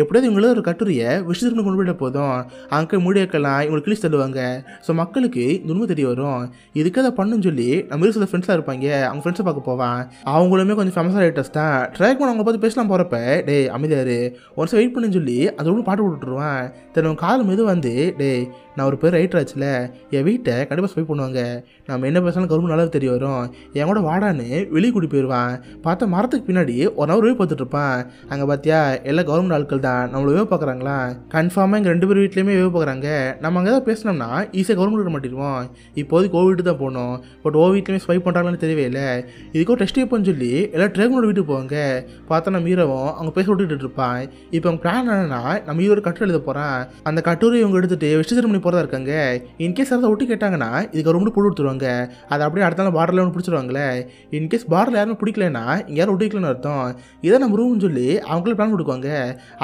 எப்படியாவது இவங்கள ஒரு கட்டுரையை வெஸ்ட் ஜெர்மனி கொண்டு போயிட்ட போதும், அங்கே மீடியாக்கெல்லாம் இவங்களுக்கு கிழிச்சு தள்ளுவாங்க. ஸோ மக்களுக்கு இந்த உண்மை தெரிய வரும். இதுக்கு அதை பண்ணுன்னு சொல்லி நம்ம சில ஃப்ரெண்ட்ஸாக இருப்பாங்க, அவங்க ஃப்ரெண்ட்ஸை பார்க்க போவான். அவங்களுமே கொஞ்சம் ஃபேமஸாக ரைட்டர்ஸ் தான். ட்ராகன் அவங்க பார்த்து பேசலாம் போகிறப்ப, டே அமைதியாரு ஒன்ஸ் வெயிட் பண்ணுன்னு சொல்லி அது ஒன்று பாட்டு விட்டுருவான். தென் காலம் எது வந்து, டே நான் ஒரு பேர் ரைட்டர் ஆச்சுல, என் வீட்டை கண்டிப்பாக ஸ்பை பண்ணுவாங்க, நம்ம என்ன பேசலாம் கவர்மெண்ட் நல்லா தெரிய வரும், என் கூட வாடான்னு வெளியே கூட்டி போயிடுவான். பார்த்தா மரத்துக்கு பின்னாடி ஒரு நவர் வேவ் பார்த்துட்டு இருப்பான். அங்கே பார்த்தியா எல்லாம் கவர்மெண்ட் ஆட்கள் தான், நம்மளை வேவ் பார்க்குறாங்களா, கன்ஃபார்மாக எங்கள் 2 பேர் வீட்லேயுமே வேவ் பார்க்குறாங்க, நம்ம அங்கே தான் பேசினோம்னா ஈஸியாக கவர்மெண்ட் விட மாட்டிடுவோம், இப்போதைக்கு வீட்டு தான் போகணும், பட் வீட்லேயுமே ஸ்பை பண்ணுறாங்கன்னு தெரியவே இல்லை, இதுக்கோ டெஸ்ட் வைப்போன்னு சொல்லி எல்லாம் ட்ராகனோட வீட்டுக்கு போவாங்க. பார்த்தா நம்ம ஹீரோவும் அவங்க பேச விட்டுட்டு இருப்பான். இப்போ அவங்க பிளான் என்னன்னா, நம்ம ஹீரோ கட்டுரை எழுத போகிறான். அந்த கட்டுரை இவங்க எடுத்துகிட்டு வெஸ்ட் ஜெர்மனி போகிறதா இருக்காங்க. இன்கேஸ் அதை ஒட்டி கேட்டாங்கன்னா இதுக்கு ரொம்ப போட்டு கொடுத்துருவாங்க. அதை அப்படியே அடுத்த நாள் பார்டரில் ஒன்று பிடிச்சிருவாங்களே. இன்கேஸ் பார்டரில் யாருமே பிடிக்கலன்னா இங்கே யாரும் ஒட்டிக்கலன்னு அர்த்தம். இதை நம்ம ரூம்னு சொல்லி அவங்களே பிளான் கொடுக்குவாங்க.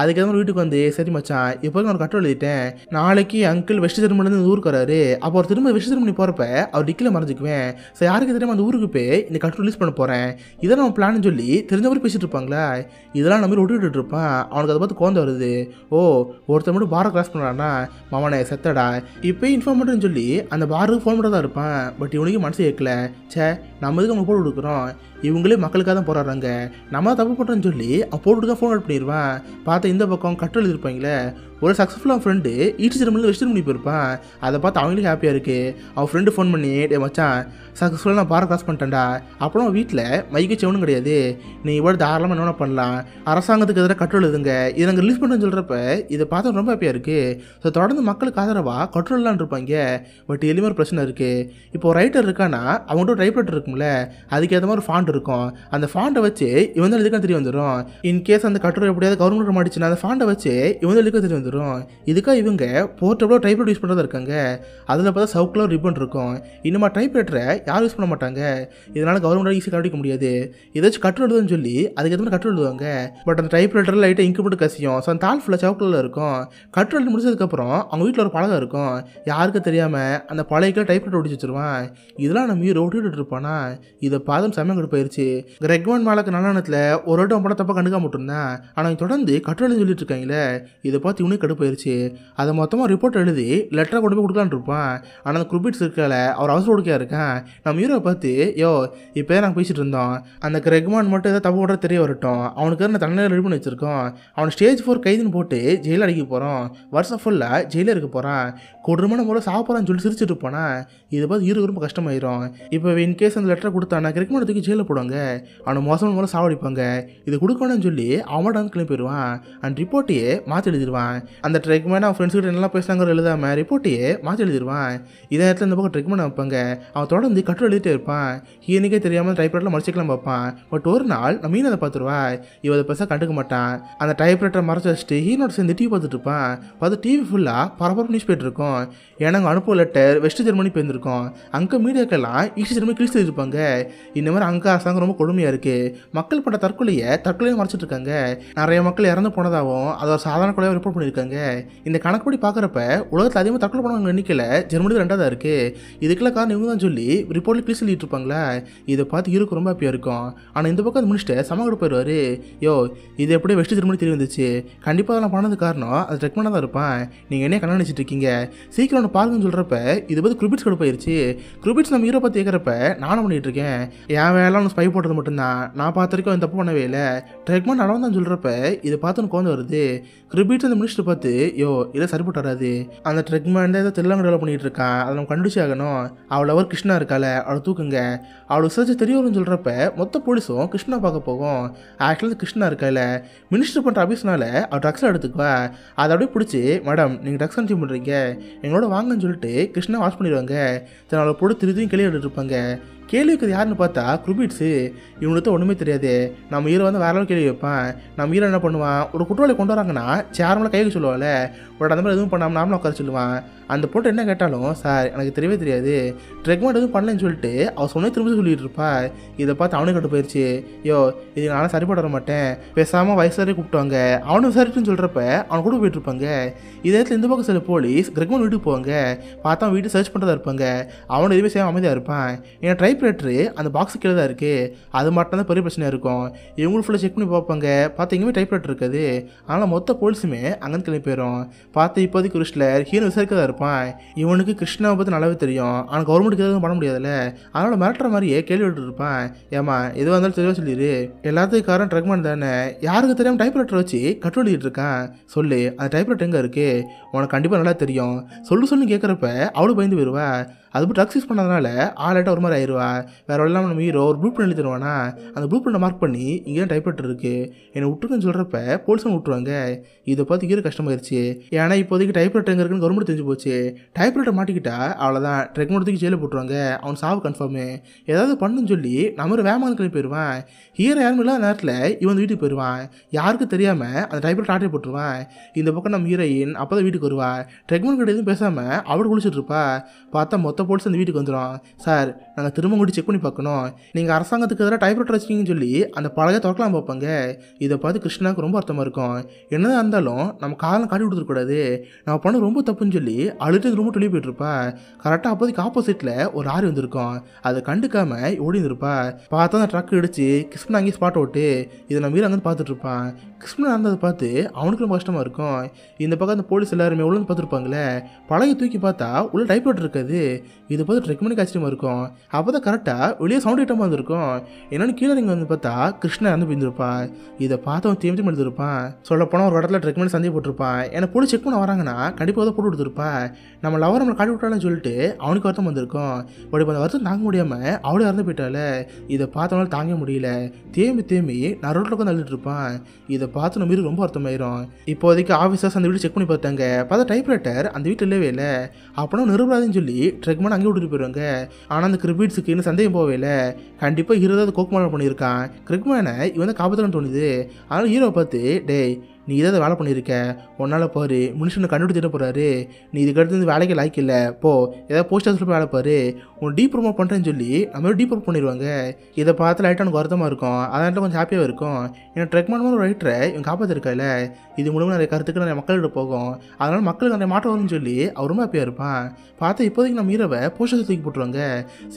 அதுக்கு எதாவது வீட்டுக்கு வந்து, சரி மச்சான் இப்போது நான் கட்டுரை எழுதிட்டேன், நாளைக்கு அங்கிள் வெஸ்ட் ஜெர்மனிலேருந்து ஊருக்கு வராரு, அப்போ அவர் திரும்ப வெஸ்ட் ஜெர்மனி போகிறப்ப அவர் டிக்கில் மறைஞ்சிக்குவேன். ஸோ யாருக்கு தெரியாமல் அந்த ஊருக்கு போய் இந்த கட்டுரை ரிலீஸ் பண்ண போகிறேன், இதை நம்ம பிளான் சொல்லி தெரிஞ்சவரை பேசிட்டு இருப்பாங்களா. இதெல்லாம் நம்ம விட்டுட்டு இருப்பான். அவனுக்கு அதை பார்த்து கோந்த வருது. ஓ ஒருத்தர் மட்டும் பாரை கிராஸ் பண்ணுறான்னா, மாமனை செத்தடா, இப்போ இன்ஃபார்ம் பண்ணுறேன்னு சொல்லி அந்த பாருக்கு ஃபோன் மட்டும் தான் இருப்பான். பட் இவனுக்கு மனசு கேட்கல. சே நம்ம இதுக்கு அவங்க போட்டு கொடுக்குறோம், இவங்களே மக்களுக்காக தான் போராடுறாங்க, நம்ம தப்பு பண்ணுறோன்னு சொல்லி அவன் போட்டுக்க ஃபோன் அவுட் பண்ணிடுவான். பார்த்தா இந்த பக்கம் கட்டுரை எழுதிருப்பாங்களே, ஒரு சக்ஸஸ்ஃபுல்லாக ஃப்ரெண்டு ஈஸ்ட் ஜெர்மனியில் வெஸ்ட் ஜெர்மனி போயிருப்பான். அதை பார்த்து அவங்களுக்கு ஹாப்பியாக இருக்குது. அவன் ஃப்ரெண்டு ஃபோன் பண்ணி, டே மச்சான் சக்ஸஸ்ஃபுல்லாக நான் பாரை கிராஸ் பண்ணிட்டேன்டா, அப்புறம் வீட்டில் மைக்கு செவனும் கிடையாது, நீ இவ்வளோ தாராளமாக என்ன பண்ணலாம், அரசாங்கத்துக்கு எதிராக கட்டுரை எழுதுங்க, இதை நாங்கள் ரிலீஸ் பண்ணுறேன்னு சொல்கிறப்ப இதை பார்த்தா ரொம்ப ஹாப்பியாக இருக்குது. ஸோ தொடர்ந்து மக்களுக்கு ஆதரவாக கட்டுரை எழுதலான்னு இருப்பாங்க. பட் எதுவுமே ஒரு பிரச்சனை இருக்குது. இப்போ ஒரு ரைட்டர் இருக்கான்னா அவங்கள்ட்ட டைப் ரைட்டர் இருக்கும்ல, அதுக்கேற்ற மாதிரி ஃபாண்ட் இருக்கும். அந்த ஃபாண்டை வச்சு இவன் தான் எழுதிக்க தெரிய வந்துடும். இன்கேஸ் அந்த கட்டுரை எப்படியாவது கவர்மெண்ட் மாட்டிச்சுன்னா அந்த ஃபாண்டை வச்சு இவன் எழுதிக்க தெரிய வந்துடும். இதுக்காக இவங்க போர்ட்டபிளாக டைப் ரைட்டர் யூஸ் பண்ணுறதா இருக்காங்க. அதில் பார்த்தா சவுக்கில் ரிப்பன் இருக்கும். இன்னுமா டைப் ரைட்டரை யாரும் யூஸ் பண்ண மாட்டாங்க, இதனால் கவர்மெண்ட் ஈஸியாக கண்டுபிடிக்க முடியாது. ஏதாச்சும் கட்டுரை எழுதுன்னு சொல்லி அதுக்கேற்ற மாதிரி கட்டுரை எழுதுவாங்க. பட் அந்த டைப் ரைட்டரில் லைட்டாக இங்கு போட்டு கசியும். ஸோ அந்த தாள் ஃபுல்லாக சவுக்கில் இருக்கும். கட்டுரை எழுதி முடிச்சதுக்கப்புறம் அவங்க வீட்டில் ஒரு பழகம் இருக்கும். யாருக்கும் தெரியாமல் அந்த பழையக்கில் டைப் ரைட்டர் ஒடிச்சு வச்சுருவான். இதெல்லாம் நம்ம ஓட்டிட்டு இருப்பானா. இதை பார்த்து செம்ம கடுப்பாயிருச்சு. ரெக்வன் மேலக்கு நல்லெண்ணத்தில் ஒரு வட்டம் படம் தப்பாக கண்டுக்காம விட்டுருந்தேன். ஆனால் தொடர்ந்து கட்டுரை எழுதி சொல்லிட்டு இருக்காங்களே, இதை பார்த்து இவனுக்கு கடுப்பாயிருச்சு. அதை மொத்தமாக ரிப்போர்ட் எழுதி லெட்டரை கொண்டு போய் கொடுக்கலான்னு இருப்பான். ஆனால் அந்த குரூபிட்ஸ் இருக்கல அவர் அவசர கொடுக்கையா இருக்கேன். நம்ம ஹீரோவை பார்த்து, யோ இப்போ நாங்கள் பேசிகிட்டு இருந்தோம், அந்த ரெக்மான் மட்டும் ஏதாவது தப்பு கூட தெரிய வரட்டும், அவனுக்கு நான் தனியாக ரெடி பண்ணி வச்சுருக்கோம், அவன் ஸ்டேஜ் 4 கைதுன்னு போட்டு ஜெயிலில் அடிக்க போகிறோம், வருஷம் ஃபுல்லாக ஜெயிலில் இருக்க போகிறான், கொடுமையான முறை சாப்பிட்றான்னு சொல்லி சிரிச்சுட்டு இருப்பானா. இதை பார்த்து ஹீரோ ரொம்ப கஷ்டமாயிரும். இப்போ இன்கேஸ் அந்த லெட்டரை கொடுத்தானா ரெக்மான் தூக்கி ஜெயிலில் போடுவாங்க, அவனை மோசமான முறை சாவடிப்பாங்க. இது கொடுக்கணும்னு சொல்லி அவன் வந்து கிளம்பி போயிடுவான். அந்த ரிப்போர்ட்டையே மாற்றி எழுதிடுவான். அந்த ரெக்மான் அவன் ஃப்ரெண்ட்ஸ் கிட்ட நல்லா பேசுனாங்க எழுதாமல் ரிப்போர்ட்டையே மாற்றி எழுதிடுவான். இதே நேரத்தில் இந்த பக்கம் ரெக்மான் வைப்பாங்க. அவன் தொடர்ந்து கட்டுரை எழுதிட்டே இருப்பான். ஹீனுக்கே தெரியாமல் டைப்ரைட்டரில் மறைச்சிக்கலாம் பார்ப்பான். பட் ஒரு நாள் நம்ம மீன் அதை பார்த்துருவா. இவ அதை பெருசாக கண்டுக்க மாட்டான். அந்த டைப்ரைட்டரை மறைச்சி வச்சுட்டு ஹீனோட சேர்ந்து டிவி பார்த்துட்டு இருப்பான். பார்த்து டிவி ஃபுல்லாக பரபரப்பு நியூஸ் போயிட்டு இருக்கும். ஏன்னா அங்கே அனுப்ப லெட்டர் வெஸ்ட் ஜெர்மனி போயிருந்துருக்கோம். அங்கே மீடியாக்கெல்லாம் ஈஸ்ட் ஜெர்மனி கிழிச்சு இருப்பாங்க. இந்த மாதிரி அங்கே அரசாங்கம் ரொம்ப கொடுமையாக இருக்குது, மக்கள் பண்ண தற்கொலையை மறைச்சிட்டு இருக்காங்க, நிறைய மக்கள் இறந்து போனதாகவும் அதை ஒரு சாதாரண கொலையாக ரிப்போர்ட் பண்ணியிருக்காங்க. இந்த கணக்குப்படி பார்க்குறப்ப உலகத்தில் அதிகமாக தற்கொலை பண்ணவங்க எண்ணிக்கையில் ஜெர்மனி 2ஆவது இருக்குது. இதுக்கெல்லாம் காரணம் இவங்க தான் சொல்லி ரிப்போர்ட்டில் கிளீஸ் சொல்லிட்டு இருப்பாங்களா. இதை பார்த்து ஹீரோக்கு ரொம்ப ஹாப்பியாக இருக்கும். ஆனால் இந்த பக்கம் அந்த மினிஸ்டர் சமகடு போயிடுவார். யோ இது எப்படியே வெஸ்ட் ஜெர்மனி தெரிய வந்துச்சு, கண்டிப்பாக அதெல்லாம் பண்ணது காரணம் அது ட்ரெக்மனாக தான் இருப்பான், நீங்கள் என்ன கண்ணடிச்சிட்டு இருக்கீங்க, சீக்கிரம் ஒன்று பாருங்கன்னு சொல்கிறப்ப இது பார்த்து குரூபிட்ஸ் கூட போயிடுச்சு. குரூபிட்ஸ் நம்ம ஹீரோ பார்த்து கேட்குறப்ப நானும் பண்ணிட்டு இருக்கேன், என் வேலை ஒன்று ஸ்பை போட்டது மட்டும்தான், நான் பார்த்த வரைக்கும் தப்பு பண்ணவே இல்லை, ட்ரெக்மன் நடவன் தான் சொல்கிறப்ப இதை பார்த்து ஒன்று கோந்து வருது. குரூபிட்ஸ் அந்த மினிஸ்டர் பார்த்து யோ இதை சரிப்பட்டு வராது, அந்த ட்ரெக்மன் ஏதோ தெரியலாம டெவலப் பண்ணிட்டு இருக்கான், அதை நம்ம கண்டுபிடிச்சி ஆகணும், அவள் அவர் கிருஷ்ணா இருக்கால அவளை தூக்குங்க, அவளை விசாரிச்சு தெரிய வரும்னு சொல்கிறப்ப மொத்த போலீஸும் கிருஷ்ணா பார்க்க போகும். ஆக்சுவலாக கிருஷ்ணா இருக்கால மினிஸ்டர் பண்ணுற அபிஸ்னால அவள் ட்ரக்ஸில் எடுத்துக்குவா. அதை அப்படியே பிடிச்சி மேடம் நீங்கள் ட்ரக்ஸ் கன்சியூம் பண்ணுறீங்க எங்களோட வாங்கன்னு சொல்லிட்டு கிருஷ்ணா வாஷ் பண்ணிடுவாங்க. சரி அவளை போட்டு திருதியும் கேள்வி எடுத்துருப்பாங்க. கேள்வி வைக்கிறது யாருன்னு பார்த்தா குரூபிட்ஸு. இவனுக்கு ஒன்றுமே தெரியாது, நம்ம ஹீரோ வந்து வேற அளவு கேள்வி வைப்பான். நம்ம ஹீரோ என்ன பண்ணுவான், ஒரு குற்றவாளி கொண்டு வராங்கன்னா சேர் மேலே கைக்கு சொல்லுவாள், பட் அந்த மாதிரி எதுவும் பண்ணாமல் நாமளும் உட்கார சொல்லுவான். அந்த போட்டு என்ன கேட்டாலும் சார் எனக்கு தெரியவே தெரியாது, ட்ரெக்மெண்ட் எதுவும் பண்ணலன்னு சொல்லிட்டு அவள் சொன்னே திரும்ப சொல்லிட்டு இருப்பா. இதை பார்த்து அவனே கட்டு போயிடுச்சு, யோ இது நானும் சரிப்பட வர மாட்டேன், பேசாமல் வயசாரே கூப்பிட்டுவாங்க, அவனும் விசாரிட்டுன்னு சொல்கிறப்ப அவன் கூட போயிட்டு இருப்பாங்க. இதே இடத்துல இந்த பக்கம் சில போலீஸ் கிரெக்மன் வீட்டுக்கு போவாங்க. பார்த்தா வீட்டு சர்ச் பண்ணுறதா இருப்பாங்க. அவனை எதுவுமே செய்ய அமைதியாக இருப்பான். ஏன்னா டைப்ரைட்டரு அந்த பாக்ஸு கீழே தான் இருக்குது, அது மட்டும் தான் பெரிய பிரச்சனையாக இருக்கும். இவங்களும் ஃபுல்லாக செக் பண்ணி பார்ப்பாங்க. பார்த்து எங்கேயுமே டைப்ரைட்டர் இருக்காது. ஆனால் மொத்த போலீஸுமே அங்கேருந்து கிளம்பி போயிடும். பார்த்து இப்போதைக்கு கிருஷ்ணர் ஹீரோ விசாரிக்கதான் இருப்பான். இவனுக்கு கிருஷ்ணாவை பற்றி நல்லாவே தெரியும், ஆனால் கவர்மெண்ட்டுக்கு எதுவும் பண்ண முடியாதுல்ல, அதனால் மிரட்டுற மாதிரியே கேள்வி விட்டு இருப்பான். ஏமா எதுவாக இருந்தாலும் தெளிவாக சொல்லிடு, எல்லாத்துக்கும் காரணம் ட்ரக்மன் தானே, யாருக்கு தெரியாமல் டைப்ரைட்டர் வச்சு கட்டு எழுதிட்டு இருக்கான், சொல்லு அந்த டைப்ரைட்டர் எங்கே இருக்குது, உனக்கு கண்டிப்பாக நல்லா தெரியும், சொல்லு கேட்குறப்ப அவளும் பயந்து போயிடுவா. அது போய் ட்ரக்ஸ் யூஸ் பண்ணதுனால ஆளாயிட்ட ஒரு மாதிரி ஆயிடுவா. வேறு எல்லாம் நம்ம ஹீரோ ஒரு ப்ளூ பிரிண்ட் எழுதி தருவானா, அந்த ப்ளூ பிரிண்ட்டை மார்க் பண்ணி இங்கே தான் டைப்ரைட்டர் இருக்குது என்னை விட்டுருக்குன்னு சொல்கிறப்ப போலீஸும் விட்டுருவாங்க. இதை பார்த்து ஹீரோ கஷ்டமாயிருச்சு. ஏன்னா இப்போதைக்கு டைப்ரைட்டர் எங்கே இருக்குன்னு கவர்மெண்ட் தெரிஞ்சு போச்சு. டைப்ரைட்டர் மாட்டிக்கிட்டா அவ்வளோதான், ட்ரெக்மெண்ட் ஜெயிலில் போட்டுருவாங்க, அவன் சாவு கன்ஃபார்மு. ஏதாவது பண்ணுன்னு சொல்லி நம்ம ஒரு வேகமாக கிளம்பி போயிடுவான். ஹீரோ யாரும் இல்லாத நேரத்தில் இவன் வீட்டுக்கு போயிடுவான். யாருக்கும் தெரியாமல் அந்த டைப்ரைட்டர் ஆட்டே போட்டுருவான். இந்த பக்கம் நம்ம ஹீரோயின் அப்போ தான் வீட்டுக்கு வருவா. ட்ரெக்மெண்ட் கிட்ட எதுவும் பேசாமல் அவள் குளிச்சுட்டு இருப்பா. பார்த்தா மொத்த போலீஸ் அந்த வீட்டுக்கு வந்துடும். சார் நாங்கள் திரும்ப கூட்டி செக் பண்ணி பார்க்கணும், நீங்கள் அரசாங்கத்துக்கு எதிராக டைப்ரைட்டர் வச்சிருக்கீங்கன்னு சொல்லி அந்த பழைய திறக்கலாம் பார்ப்பாங்க. இதை பார்த்து கிருஷ்ணாவுக்கு ரொம்ப அர்த்தமாக இருக்கும். என்னதான் இருந்தாலும் நம்ம காலம் காட்டி கொடுத்துருக்கூடாது, நம்ம பண்ண ரொம்ப தப்புன்னு சொல்லி அழுட்டு ரொம்ப வெளியே போயிட்டுருப்பா. கரெக்டாக அப்போதைக்கு ஆப்போசிட்டில் ஒரு ஆறு வந்திருக்கும், அதை கண்டுக்காமல் ஓடி இருந்திருப்பா. பார்த்தா அந்த ட்ரக் அடிச்சு கிருஷ்ணா அங்கேயே ஸ்பாட் அவுட்டு. இதை நம்ம வீர அங்கேருந்து பார்த்துட்டு இருப்பான். கிருஷ்ணன் நடந்ததை பார்த்து அவனுக்கு ரொம்ப கஷ்டமாக இருக்கும். இந்த பக்கம் அந்த போலீஸ் எல்லாருமே உள்ள பார்த்துருப்பாங்களே, பழைய தூக்கி பார்த்தா உள்ள டைப்ரைட்டர் இருக்காது. இதை பார்த்து ட்ரெக்மெண்ட் ஆச்சரியமாக இருக்கும். அப்போ தான் கரெக்டாக வெளியே சவுண்ட் ஐட்டமாக வந்துருக்கும். என்னென்னு கீழே நீங்கள் வந்து பார்த்தா கிருஷ்ணா இறந்து போயிருந்திருப்பா. இதை பார்த்து அவன் தேம்பி எடுத்துருப்பான். சொல்லப்போனால் ஒரு இடத்துல ட்ரெக்மெண்ட் சந்தேகப்பட்டிருப்பான். ஏன்னா போலீஸ் செக் பண்ண வராங்கன்னா கண்டிப்பாக தான் போட்டு கொடுத்துருப்பா. நம்ம லவர் நம்மளை காட்டி விட்டாலும் சொல்லிட்டு அவனுக்கு வருத்தம் வந்திருக்கும். பட் இப்போ அந்த வருத்தம் தாங்க முடியாமல் அவளே இறந்து போயிட்டால. இதை பார்த்தவனால தாங்க முடியல, தேம்பி நான் ரோட்டில் உட்காந்து அழுதுட்டு இருப்பான். இதை பார்த்து நம்ம வீடு ரொம்ப அர்த்தமாயிரும். இப்போதைக்கு ஆஃபீஸர்ஸ் அந்த வீடு செக் பண்ணி பார்த்தாங்க. பார்த்தா டைப்ரைட்டர் அந்த வீட்டில் இல்லவே இல்லை. அப்படின்னா நிரபராதின்னு சொல்லி ட்ரெக்மெண்ட் அங்கே விட்டுட்டு போயிடுவாங்க. ஆனால் அந்த கிரிபிட்ஸுக்கு இன்னும் சந்தேகம் போகவே இல்லை. கண்டிப்பாக ஹீரோ தான் கோக்குமாலம் பண்ணியிருக்கான். கிரிக்மேனை இவன் தான் காப்பாற்றணும்னு தோணுது. அதனால் ஹீரோவை பார்த்து டேய் நீ இதை வேலை பண்ணியிருக்க, உன்னால் பாரு மனுஷனை கண்டுபிடிச்சிட்டு போகிறாரு, நீ இதுக்கடுத்து இந்த வேலைக்கு லாய்க்கு இல்லை, போ ஏதாவது போஸ்ட் ஆஃபீஸில் போய் வேலை பாரு, உன் டீ ப்ரொமோட் பண்ணுறேன்னு சொல்லி நம்ம டீ ப்ரொமோட் பண்ணிடுவாங்க. இதை பார்த்து லைட்டாக எனக்கு வருத்தமாக இருக்கும். அதனால கொஞ்சம் ஹாப்பியாக இருக்கும். ஏன்னா ட்ரெக்மெண்ட் ஒரு ரைட்டரை இவன் காப்பாற்றிருக்கால, இது மூலமாக நிறைய கருத்துக்கள் நிறைய மக்கள்கிட்ட போகும். அதனால் மக்களுக்கு நிறைய மாற்றம் வரும்னு சொல்லி அவர் ரொம்ப ஹாப்பியாக இருப்பான். பார்த்தா இப்போதைக்கு நம்ம ஹீரோவை போஸ்ட் ஆஃபீஸ் தூக்கி போட்டுருவாங்க.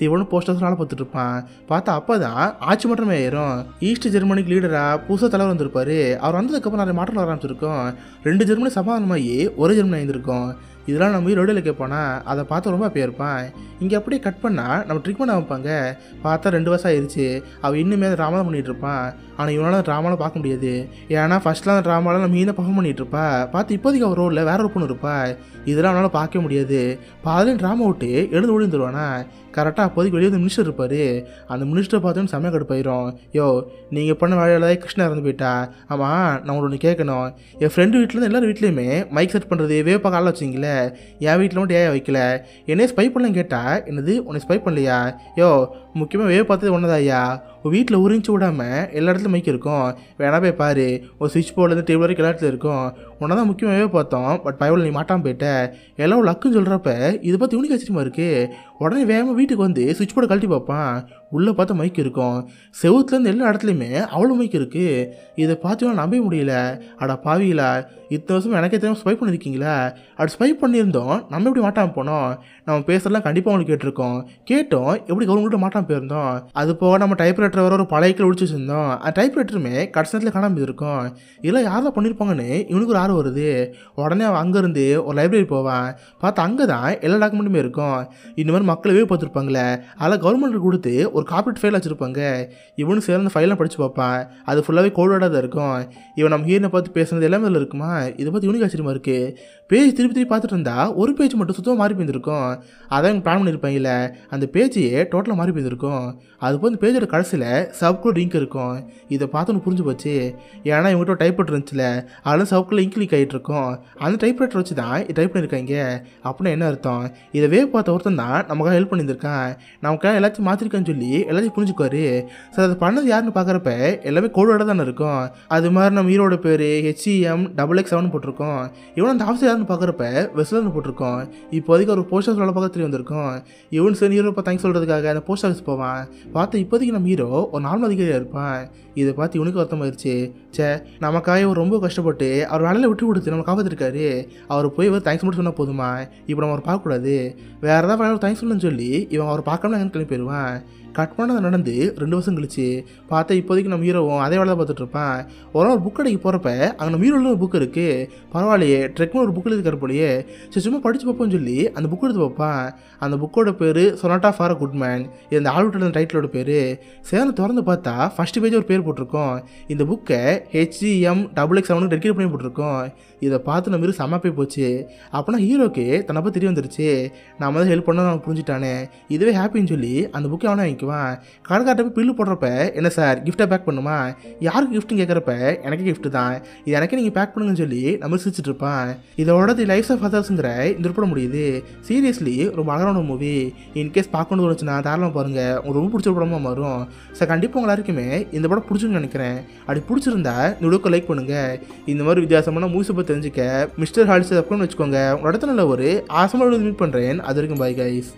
சிவனும் போஸ்ட் ஆஃபீஸ் வேலை பார்த்துட்டு இருப்பான். பார்த்தா அப்போ தான் ஆட்சி மாற்றமே ஆயிரும். ஈஸ்ட் ஜெர்மனிக்கு லீடராக புதுசாக தலைவர் வந்திருப்பாரு. அவர் வந்ததுக்கப்புறம் நிறைய மாற்றம் ஆரம்பிச்சிருக்கோம். 2 ஜெர்மனி சமாதானமாகி ஒரு ஜெர்மனி ஆயிருந்திருக்கும். இதெல்லாம் நம்ம ரோடில் கேட்போனா அதை பார்த்து ரொம்ப ஹாப்பியாக இருப்பான். இங்கே அப்படியே கட் பண்ணால் நம்ம ட்ரீட்மெண்ட் ஆகிப்பாங்க. பார்த்தா 2 வருஷம் ஆயிடுச்சு. அவள் இன்னுமே அந்த ட்ராமா பண்ணிகிட்டு இருப்பான். ஆனால் இவனால் அந்த ட்ராமாவில் பார்க்க முடியாது. ஏன்னா ஃபஸ்ட்லாம் அந்த ட்ராமாவில் நம்ம மீன் பர்ஃபார்ம் பண்ணிகிட்டு இருப்பா. பார்த்து இப்போதைக்கு அவர் ரோலில் வேற ஒரு பொண்ணு இருப்பா. இதெல்லாம் அவனால் பார்க்க முடியாது. பாதிலையும் ட்ராமா விட்டு எழுந்து ஓடி வந்துடுவானா. கரெக்டாக அப்போதைக்கு வெளியே வந்து மினிஸ்டர் இருப்பார். அந்த மினிஸ்டரை பார்த்தோன்னு செம்மையாக கடுப்பாயிரும். யோ நீங்கள் பண்ண வேலையில் கிருஷ்ணா இறந்து போயிட்டா. ஆமாம் நான் ஒன்று கேட்கணும், என் ஃப்ரெண்டு வீட்டிலேருந்து எல்லாரும் வீட்லேயுமே மைக் செட் பண்ணுறது வேப்பா காலில் வச்சிங்களே, என் வீட்டில் மட்டும் ஏன் வைக்கல, என்னையே ஸ்பை பண்ணலன்னு கேட்டால் என்னது உன்னை ஸ்பை பண்ணலையா? யோ முக்கியமாக வேவ் பார்த்தது ஒன்றதாயா, உன் வீட்டில் உறிஞ்சி விடாமல் எல்லா இடத்துலையும் மைக் இருக்கும், வேணா போய் பாரு, ஒரு சுவிட்ச் போர்ட்லேருந்து டேபிள் வரைக்கும் எல்லா இடத்துல இருக்கும், உன்னை தான் முக்கியமாகவே பார்த்தோம், பட் பயவில் நீ மாட்டாமல் போயிட்ட, எல்லாம் லக்குன்னு சொல்கிறப்ப இதை பார்த்து இவனுக்கு ஆச்சரியமா இருக்குது. உடனே வேகமாக வீட்டுக்கு வந்து சுவிட்ச் போர்டை கழட்டி பார்ப்பான். உள்ளே பார்த்தா மைக் இருக்கும். செவுத்துலேருந்து எல்லா இடத்துலையுமே அவ்வளோ மைக் இருக்குது. இதை பார்த்து நம்பவே முடியல. அடா பாவிங்களா, இத்தனை வருஷம் எனக்கே தெரியாமல் ஸ்பை பண்ணியிருக்கீங்களா? அப்படி ஸ்பை பண்ணியிருந்தோம் நம்ம எப்படி மாட்டாமல் போனோம்? நம்ம பேசுறதுலாம் கண்டிப்பாக அவங்களுக்கு கேட்டிருக்கோம். கேட்டோம் எப்படி கவர்மெண்ட்டு மாட்டாமல் போயிருந்தோம். அது போக நம்ம டைப்ரைட்டர் வர ஒரு பழையக்கில் ஒழிச்சு வச்சுருந்தோம். அந்த டைப்ரைட்டருமே கடைசி நேரத்தில் காணாமல் இருக்கும். இதெல்லாம் யார் தான் பண்ணியிருப்பாங்கன்னு இவனுக்கு ஒரு ஆர்வம் வருது. உடனே அவன் அங்கேருந்து ஒரு லைப்ரரி போவான். பார்த்தா அங்கே தான் எல்லா டாக்குமெண்ட்டுமே இருக்கும். இந்த மாதிரி மக்களவே பார்த்துருப்பாங்களே, அதில் கவர்மெண்ட்டுக்கு கொடுத்து ஒரு காப்பீட் ஃபைல் வச்சுருப்பாங்க. இவனு சேர்ந்து ஃபைலாம் படித்து பார்ப்பான். அது ஃபுல்லாகவே கோடோடாக தான் இருக்கும். இவன் நம்ம ஹீரோனை பார்த்து பேசுனது எல்லாமே அதில் இருக்குமா? இதை பார்த்து இவனுக்கு ஆச்சரியமா இருக்குது. பேஜ் திருப்பி பார்த்துட்டு இருந்தா ஒரு பேஜ் மட்டும் சுத்தமாக மாறி போயிருக்கும். அதான் இவங்க பிளான் பண்ணியிருப்பாங்கல்ல, அந்த பேஜையே டோட்டலாக மாறி போயிருக்கும். அது போய் இந்த பேஜோட கடைசியில் சப்குள்ள இங்க் இருக்கும். இதை பார்த்து புரிஞ்சு போச்சு. ஏன்னா இவங்ககிட்ட டைப்ரைட்டர் இருந்துச்சுல, அதில் சப்குள்ள இங்க் லீக் ஆகிட்டு இருக்கும். அந்த டைப்ரைட்டர் வச்சு தான் டைப் பண்ணியிருக்காங்க. அப்படின்னா என்ன அர்த்தம்? இதை பார்த்த ஒருத்தன் தான் நமக்காக ஹெல்ப் பண்ணியிருக்கான். நமக்காக எல்லாத்தையும் மாற்றிருக்கான்னு சொல்லி எல்லாத்தையும் புரிஞ்சுக்குவாரு. சார் அதை பண்ணது யாருன்னு பார்க்குறப்ப எல்லாமே கோடோட தானே இருக்கும். அது மாதிரி நம்ம ஹீரோட பேர் HEM-XX7 போட்டிருக்கோம். இவன் அந்த ஆஃபீஸர் யாருன்னு பார்க்குறப்ப வெஸ்லர்னு போட்டிருக்கோம். இப்போதைக்கு ஒரு போஸ்ட் ஆஃபீஸ் வேலை பார்க்க தெரிய வந்திருக்கும். இவன் சரி ஹீரோ இப்போ தேங்க்ஸ் சொல்கிறதுக்காக அந்த போஸ்ட் ஆஃபீஸ் போவான். பார்த்து இப்போதைக்கு நம்ம ஹீரோ ஒரு நார்மல் அதிகாரியாக இருப்பான். இதை பார்த்து இவனுக்கு அர்த்தமாயிருச்சு. சே, நமக்காக அவர் ரொம்ப கஷ்டப்பட்டு அவர் வேலையில் விட்டு கொடுத்து நம்ம காப்பாற்றிருக்காரு. அவர் போய் ஒரு தேங்க்ஸ் மட்டும் சொன்னால் போதுமா? இப்போ நம்ம அவர் பார்க்கக்கூடாது, வேறு ஏதாவது வேலை தேங்க்ஸ் சொல்லணும்னு சொல்லி இவன் அவர் பார்க்காம எங்கே கிளம்பி போயிடுவான். கட் பண்ணது நடந்து 2 வருஷம் கழிச்சு பார்த்தா இப்போதைக்கு நம்ம ஹீரோவும் அதே வேலை தான் பார்த்துட்டு இருப்பான். ஒரு புக் கடைக்கு போகிறப்ப அங்கே நம்ம ஹீரோவில் ஒரு புக் இருக்குது. பரவாயில்லையே, ட்ரெக்னு ஒரு புக்கில் இருக்கிற போலையே, சரி சும்மா படித்து பார்ப்போம்னு சொல்லி அந்த புக் எடுத்து பார்ப்பான். அந்த புக்கோட பேர் sonata for a good man. இது அந்த ஆல்விட்டோட டைட்டிலோட பேர். சேர்ந்து திறந்து பார்த்தா ஃபஸ்ட்டு பேஜ் ஒரு பேர் போட்டிருக்கோம். இந்த புக்கை HEM-XX7 டெடிகேட் பண்ணி போட்டிருக்கோம். இதை பார்த்து நம்ம செம்ம போய் போச்சு. அப்படின்னா ஹீரோக்கு தன்னை பற்றி தெரிய வந்துருச்சு. நம்ம தான் ஹெல்ப் பண்ண அவன் புரிஞ்சுட்டானே, இதுவே ஹாப்பின்னு சொல்லி அந்த புக்கை அவனை வாங்கிக்குவான். கடைக்கார்ட்ட போய் பில்லு போடுறப்ப என்ன சார் கிஃப்ட்டை பேக் பண்ணுமா? யாருக்கு கிஃப்ட்னு கேட்குறப்ப எனக்கே கிஃப்ட்டு தான், இது எனக்கே நீங்கள் பேக் பண்ணுங்கன்னு சொல்லி நம்ம சிரிச்சிட்டு இருப்பான். இதோட தி லைஃப்ஸ் ஆஃப் அதர்ஸுங்கிற இந்த படம் முடியுது. சீரியஸ்லி ரொம்ப அழகான மூவி. இன்கேஸ் பார்க்கணும்னு தோணுச்சுன்னா தாராளமாக பாருங்கள், உங்களுக்கு ரொம்ப பிடிச்ச படமாக மாறும். சார் கண்டிப்பாக உங்க எல்லாருக்குமே இந்த படம் பிடிச்சுன்னு நினைக்கிறேன். அப்படி பிடிச்சிருந்தா இந்த வீடியோக்கு லைக் பண்ணுங்கள். இந்த மாதிரி வித்தியாசமான மூவிஸை பற்றி தெரிஞ்சுக்க மிஸ்டர் ஹாலிஸ் அப்படின்னு வச்சுக்கோங்க. உங்களோட இடத்துல நல்ல ஒரு ஆசமான மீட் பண்ணுறேன். அது வரைக்கும் பாய் கைஸ்.